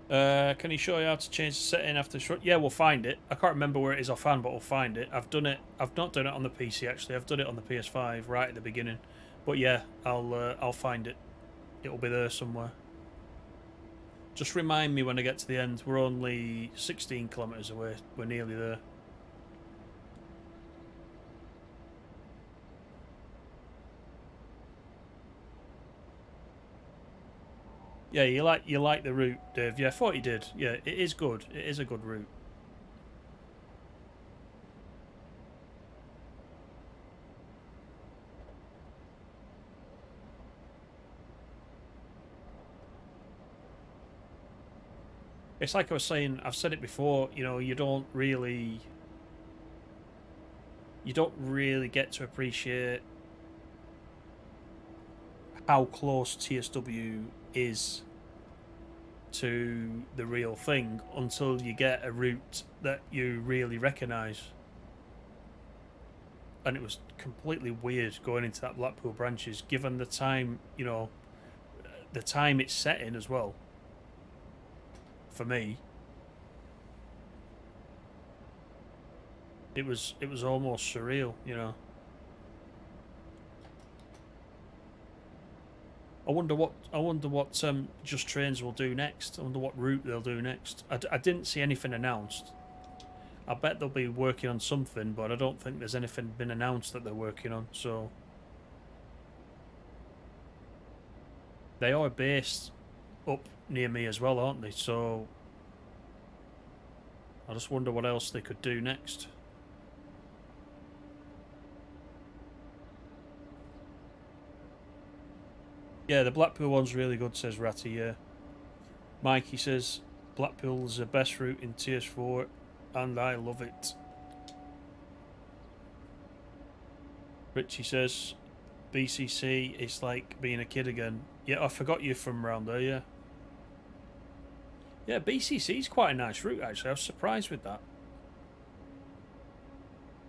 S1: Can he show you how to change the setting after short? Yeah, we'll find it. I can't remember where it is offhand, but we'll find it. I've done it. I've not done it on the PC actually. I've done it on the PS5 right at the beginning. But yeah, I'll find it. It'll be there somewhere. Just remind me when I get to the end. We're only 16 kilometres away. We're nearly there. Yeah, you like the route, Dave. Yeah, I thought you did. Yeah, it is good. It is a good route. It's like I was saying. I've said it before. You know, you don't really get to appreciate how close TSW is to the real thing until you get a route that you really recognise. And it was completely weird going into that Blackpool branches, given the time, the time it's set in as well. For me, it was almost surreal. I wonder what Just Trains will do next. I wonder what route they'll do next. I didn't see anything announced. I bet they'll be working on something, but I don't think there's anything been announced that they're working on. So they are based up near me as well, aren't they? So I just wonder what else they could do next. Yeah, the Blackpool one's really good, says Ratty, yeah. Mikey says, Blackpool's the best route in Tiers 4, and I love it. Richie says, BCC is like being a kid again. Yeah, I forgot you from around there, yeah. Yeah, BCC's quite a nice route, actually. I was surprised with that.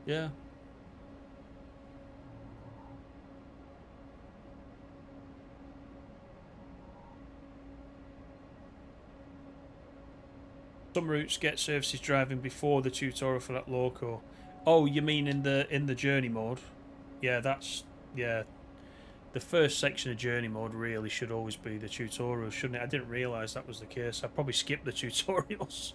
S1: Yeah. Some routes get services driving before the tutorial for that loco. Oh, you mean in the journey mode? Yeah, that's yeah. The first section of journey mode really should always be the tutorial, shouldn't it? I didn't realise that was the case. I probably skipped the tutorials.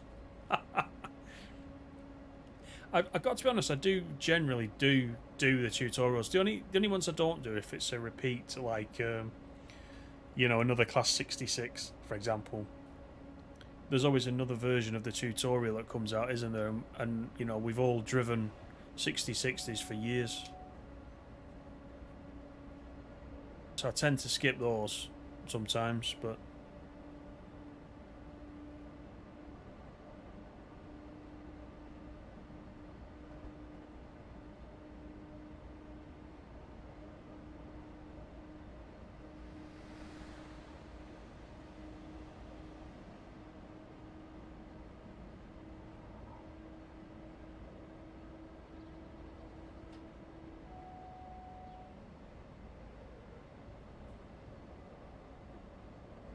S1: I got to be honest. I do generally do the tutorials. The only ones I don't do if it's a repeat, like you know, another class 66, for example. There's always another version of the tutorial that comes out, isn't there? And you know, we've all driven 6060s for years, so I tend to skip those sometimes. But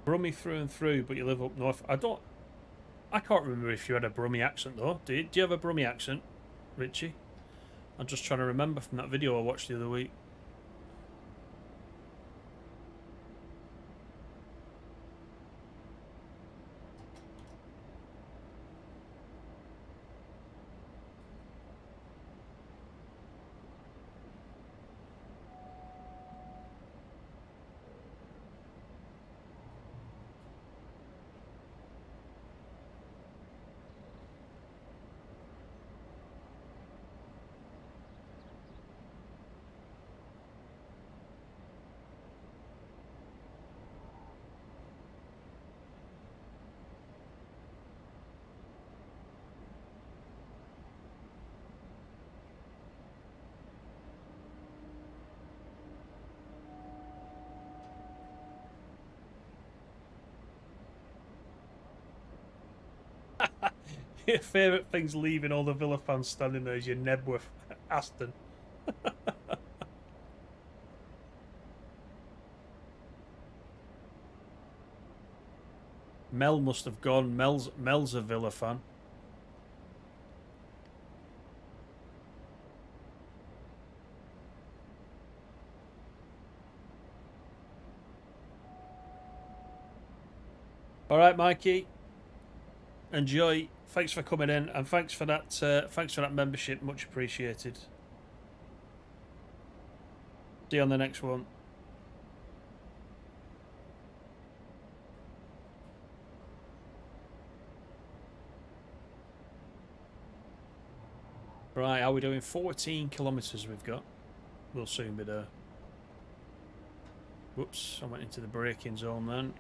S1: Brummie through and through, but you live up north. I can't remember if you had a Brummie accent though. Do you have a Brummie accent, Richie? I'm just trying to remember from that video I watched the other week. Your favourite thing's leaving all the Villa fans standing there is your Nebworth Aston. Mel must have gone. Mel's a Villa fan. All right, Mikey. Enjoy. Thanks for coming in, and thanks for that membership. Much appreciated. See you on the next one. Right, how are we doing? 14 kilometres we've got. We'll soon be there. Whoops, I went into the braking zone then.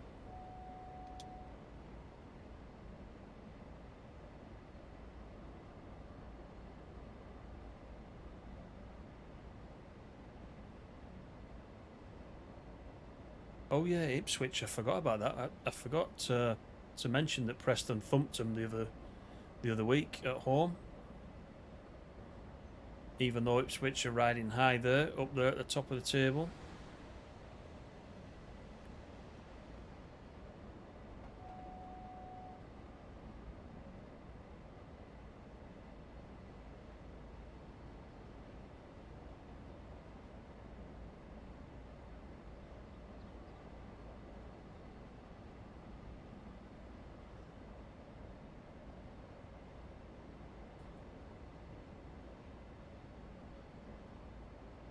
S1: Oh yeah, Ipswich. I forgot about that. I forgot to mention that Preston thumped them the other week at home. Even though Ipswich are riding high there, up there at the top of the table.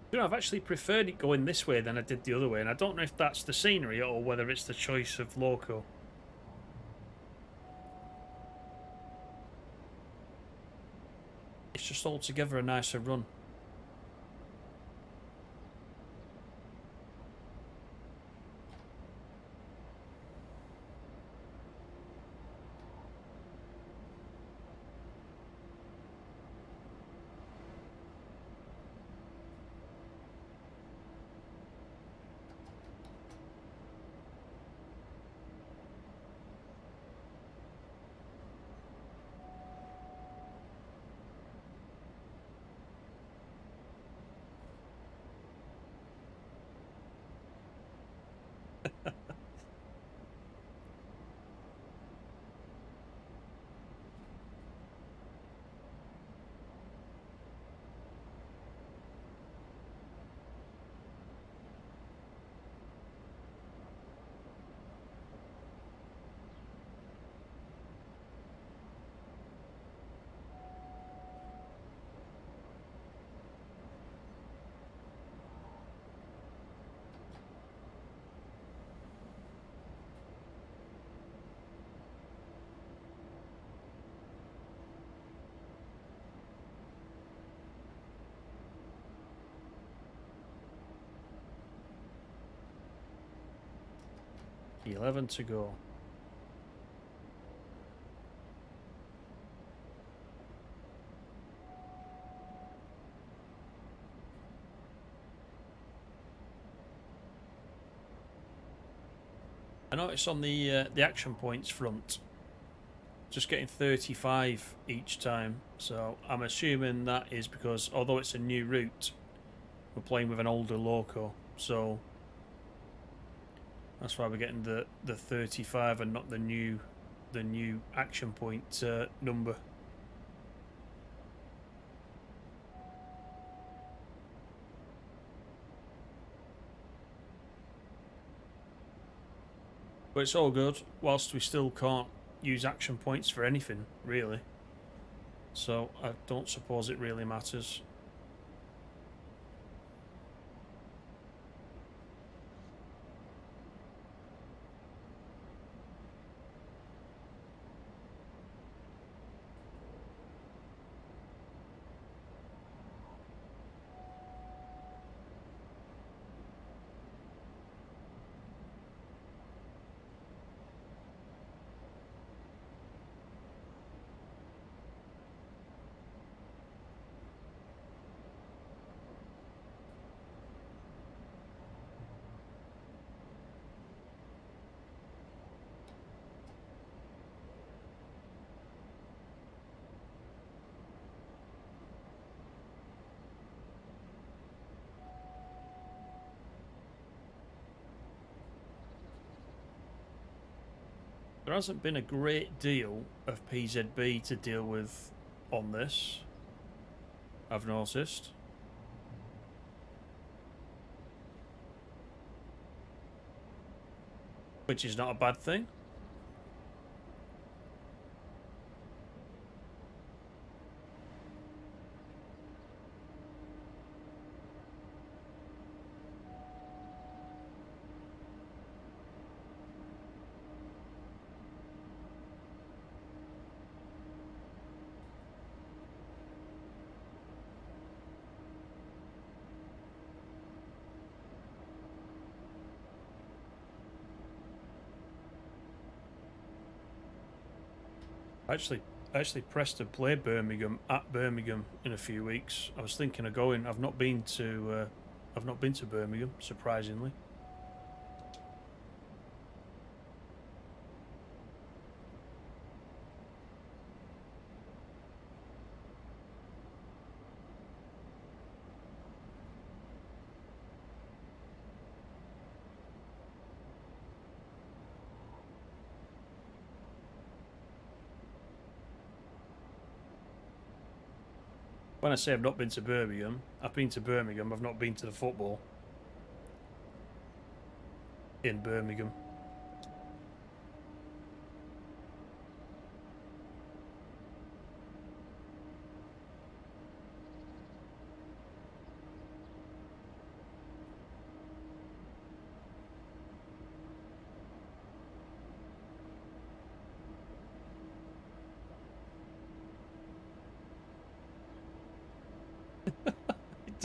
S1: You know, I've actually preferred it going this way than I did the other way, and I don't know if that's the scenery or whether it's the choice of loco. just altogether a nicer run. $11 to go. I noticed on the action points front, just getting 35 each time. So I'm assuming that is because, although it's a new route, we're playing with an older loco. So that's why we're getting the 35 and not the new action point number. But it's all good, whilst we still can't use action points for anything, really. So I don't suppose it really matters. There hasn't been a great deal of PZB to deal with on this, I've noticed. Which is not a bad thing. I actually pressed to play Birmingham at Birmingham in a few weeks. I was thinking of going. I've not been to Birmingham, surprisingly. When I say I've not been to Birmingham, I've been to Birmingham. I've not been to the football in Birmingham.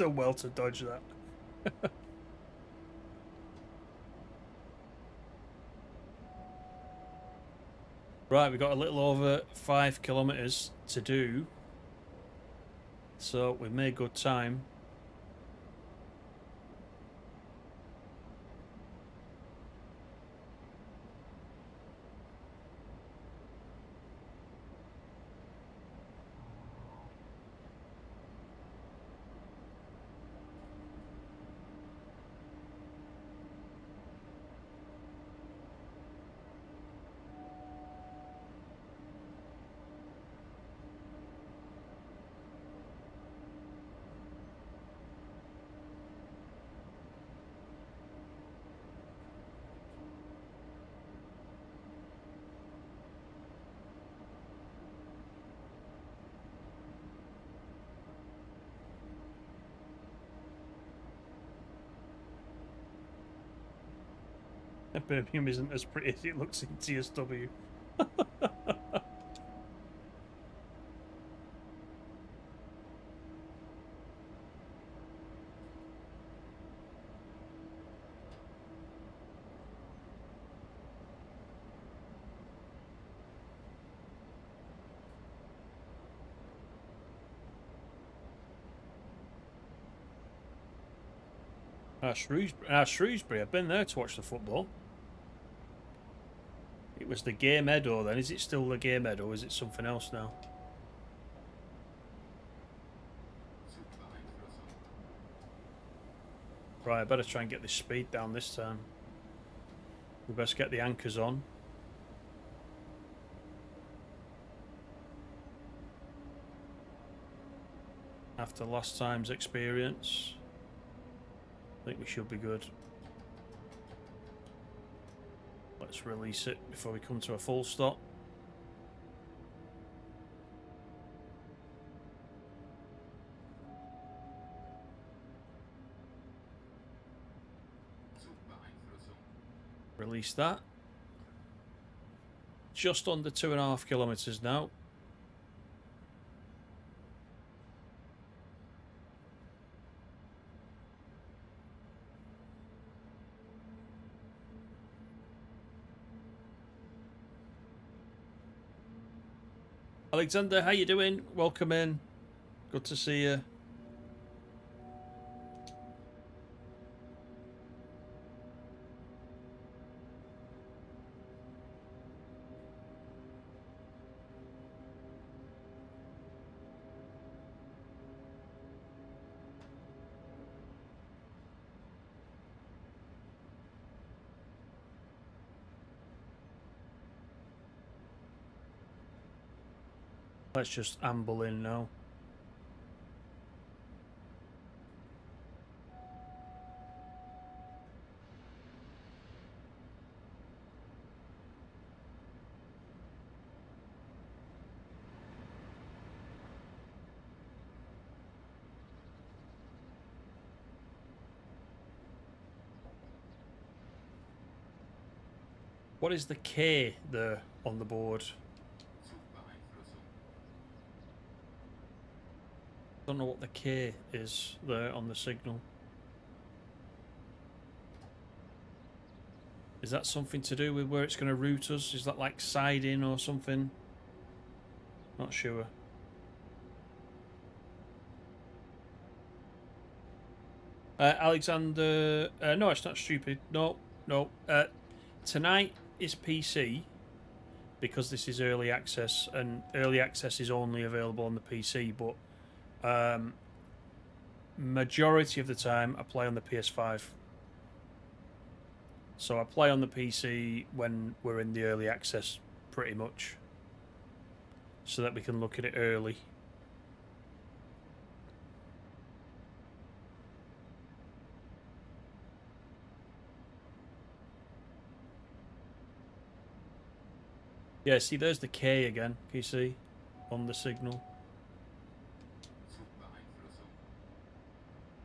S1: done well to dodge that. Right, we've got a little over 5 kilometres to do. So we've made good time. Birmingham isn't as pretty as it looks in TSW. Shrewsbury. I've been there to watch the football. It was the Gay Meadow then. Is it still the Gay Meadow or is it something else now? Right, I better try and get this speed down this time. We best get the anchors on. After last time's experience, I think we should be good. Let's release it before we come to a full stop. Release that. Just under 2.5 kilometres now. Alexander, how you doing? Welcome in. Good to see you. Let's just amble in now. What is the K there on the board? I don't know what the K is there on the signal. Is that something to do with where it's going to route us? Is that like siding or something? Not sure. Alexander, no, it's not stupid. No. Tonight is PC because this is early access, and early access is only available on the PC. But majority of the time, I play on the PS5. So I play on the PC when we're in the early access, pretty much, so that we can look at it early. Yeah, see, there's the K again. Can you see on the signal?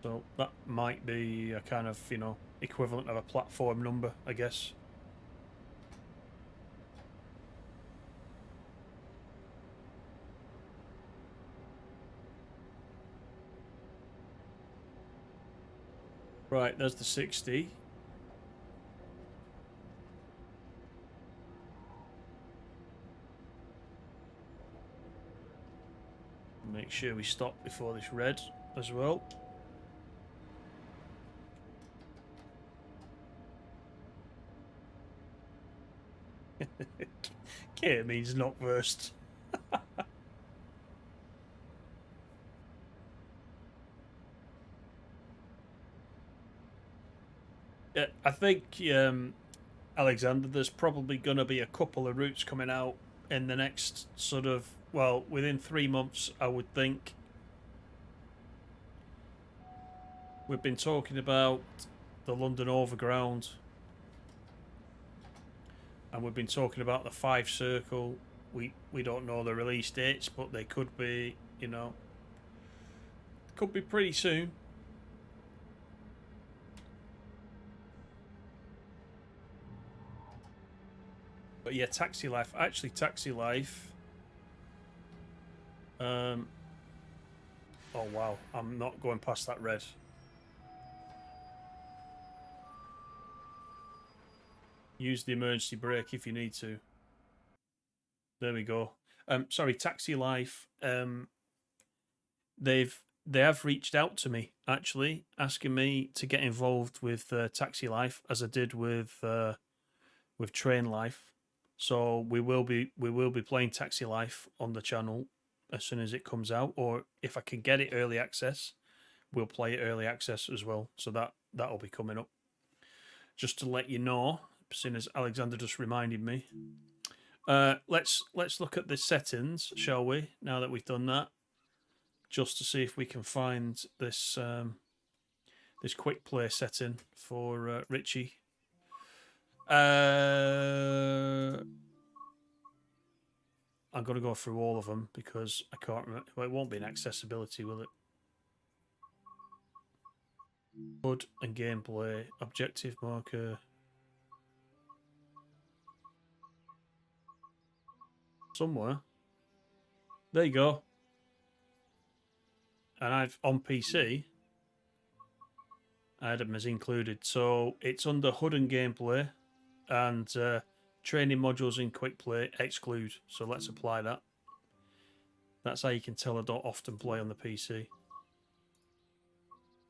S1: So that might be a kind of, you know, equivalent of a platform number, I guess. Right, there's the 60. Make sure we stop before this red as well. K means not versed. I think, Alexander, there's probably going to be a couple of routes coming out in the next sort of, well, within 3 months, I would think. We've been talking about the London Overground, and we've been talking about the 5 Circle. We don't know the release dates, but they could be, you know, could be pretty soon. But yeah, Taxi Life. Actually, Taxi Life. Oh wow, I'm not going past that red. Use the emergency brake if you need to. There we go. Sorry, Taxi Life. They have reached out to me actually, asking me to get involved with Taxi Life as I did with Train Life. So we will be playing Taxi Life on the channel as soon as it comes out, or if I can get it early access, we'll play it early access as well. So that'll be coming up. Just to let you know, as soon as Alexander just reminded me. Let's look at the settings, shall we? Now that we've done that, just to see if we can find this this quick play setting for Richie. I'm going to go through all of them because I can't remember. Well, it won't be in accessibility, will it? HUD and gameplay, objective marker. Somewhere. There you go. And I've on PC, I had them as included. So it's under HUD and gameplay, and training modules in quick play exclude. So let's apply that. That's how you can tell I don't often play on the PC.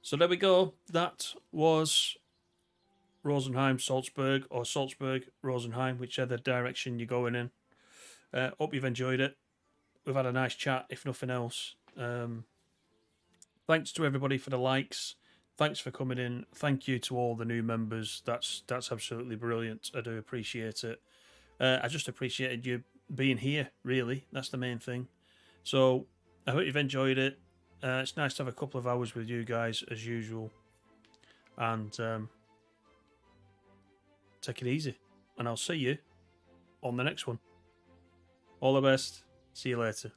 S1: So there we go. That was Rosenheim, Salzburg, or Salzburg, Rosenheim, whichever direction you're going in. Hope you've enjoyed it. We've had a nice chat, if nothing else. Thanks to everybody for the likes. Thanks for coming in. Thank you to all the new members. That's absolutely brilliant. I do appreciate it. I just appreciated you being here, really. That's the main thing. So I hope you've enjoyed it. It's nice to have a couple of hours with you guys, as usual. And take it easy. And I'll see you on the next one. All the best. See you later.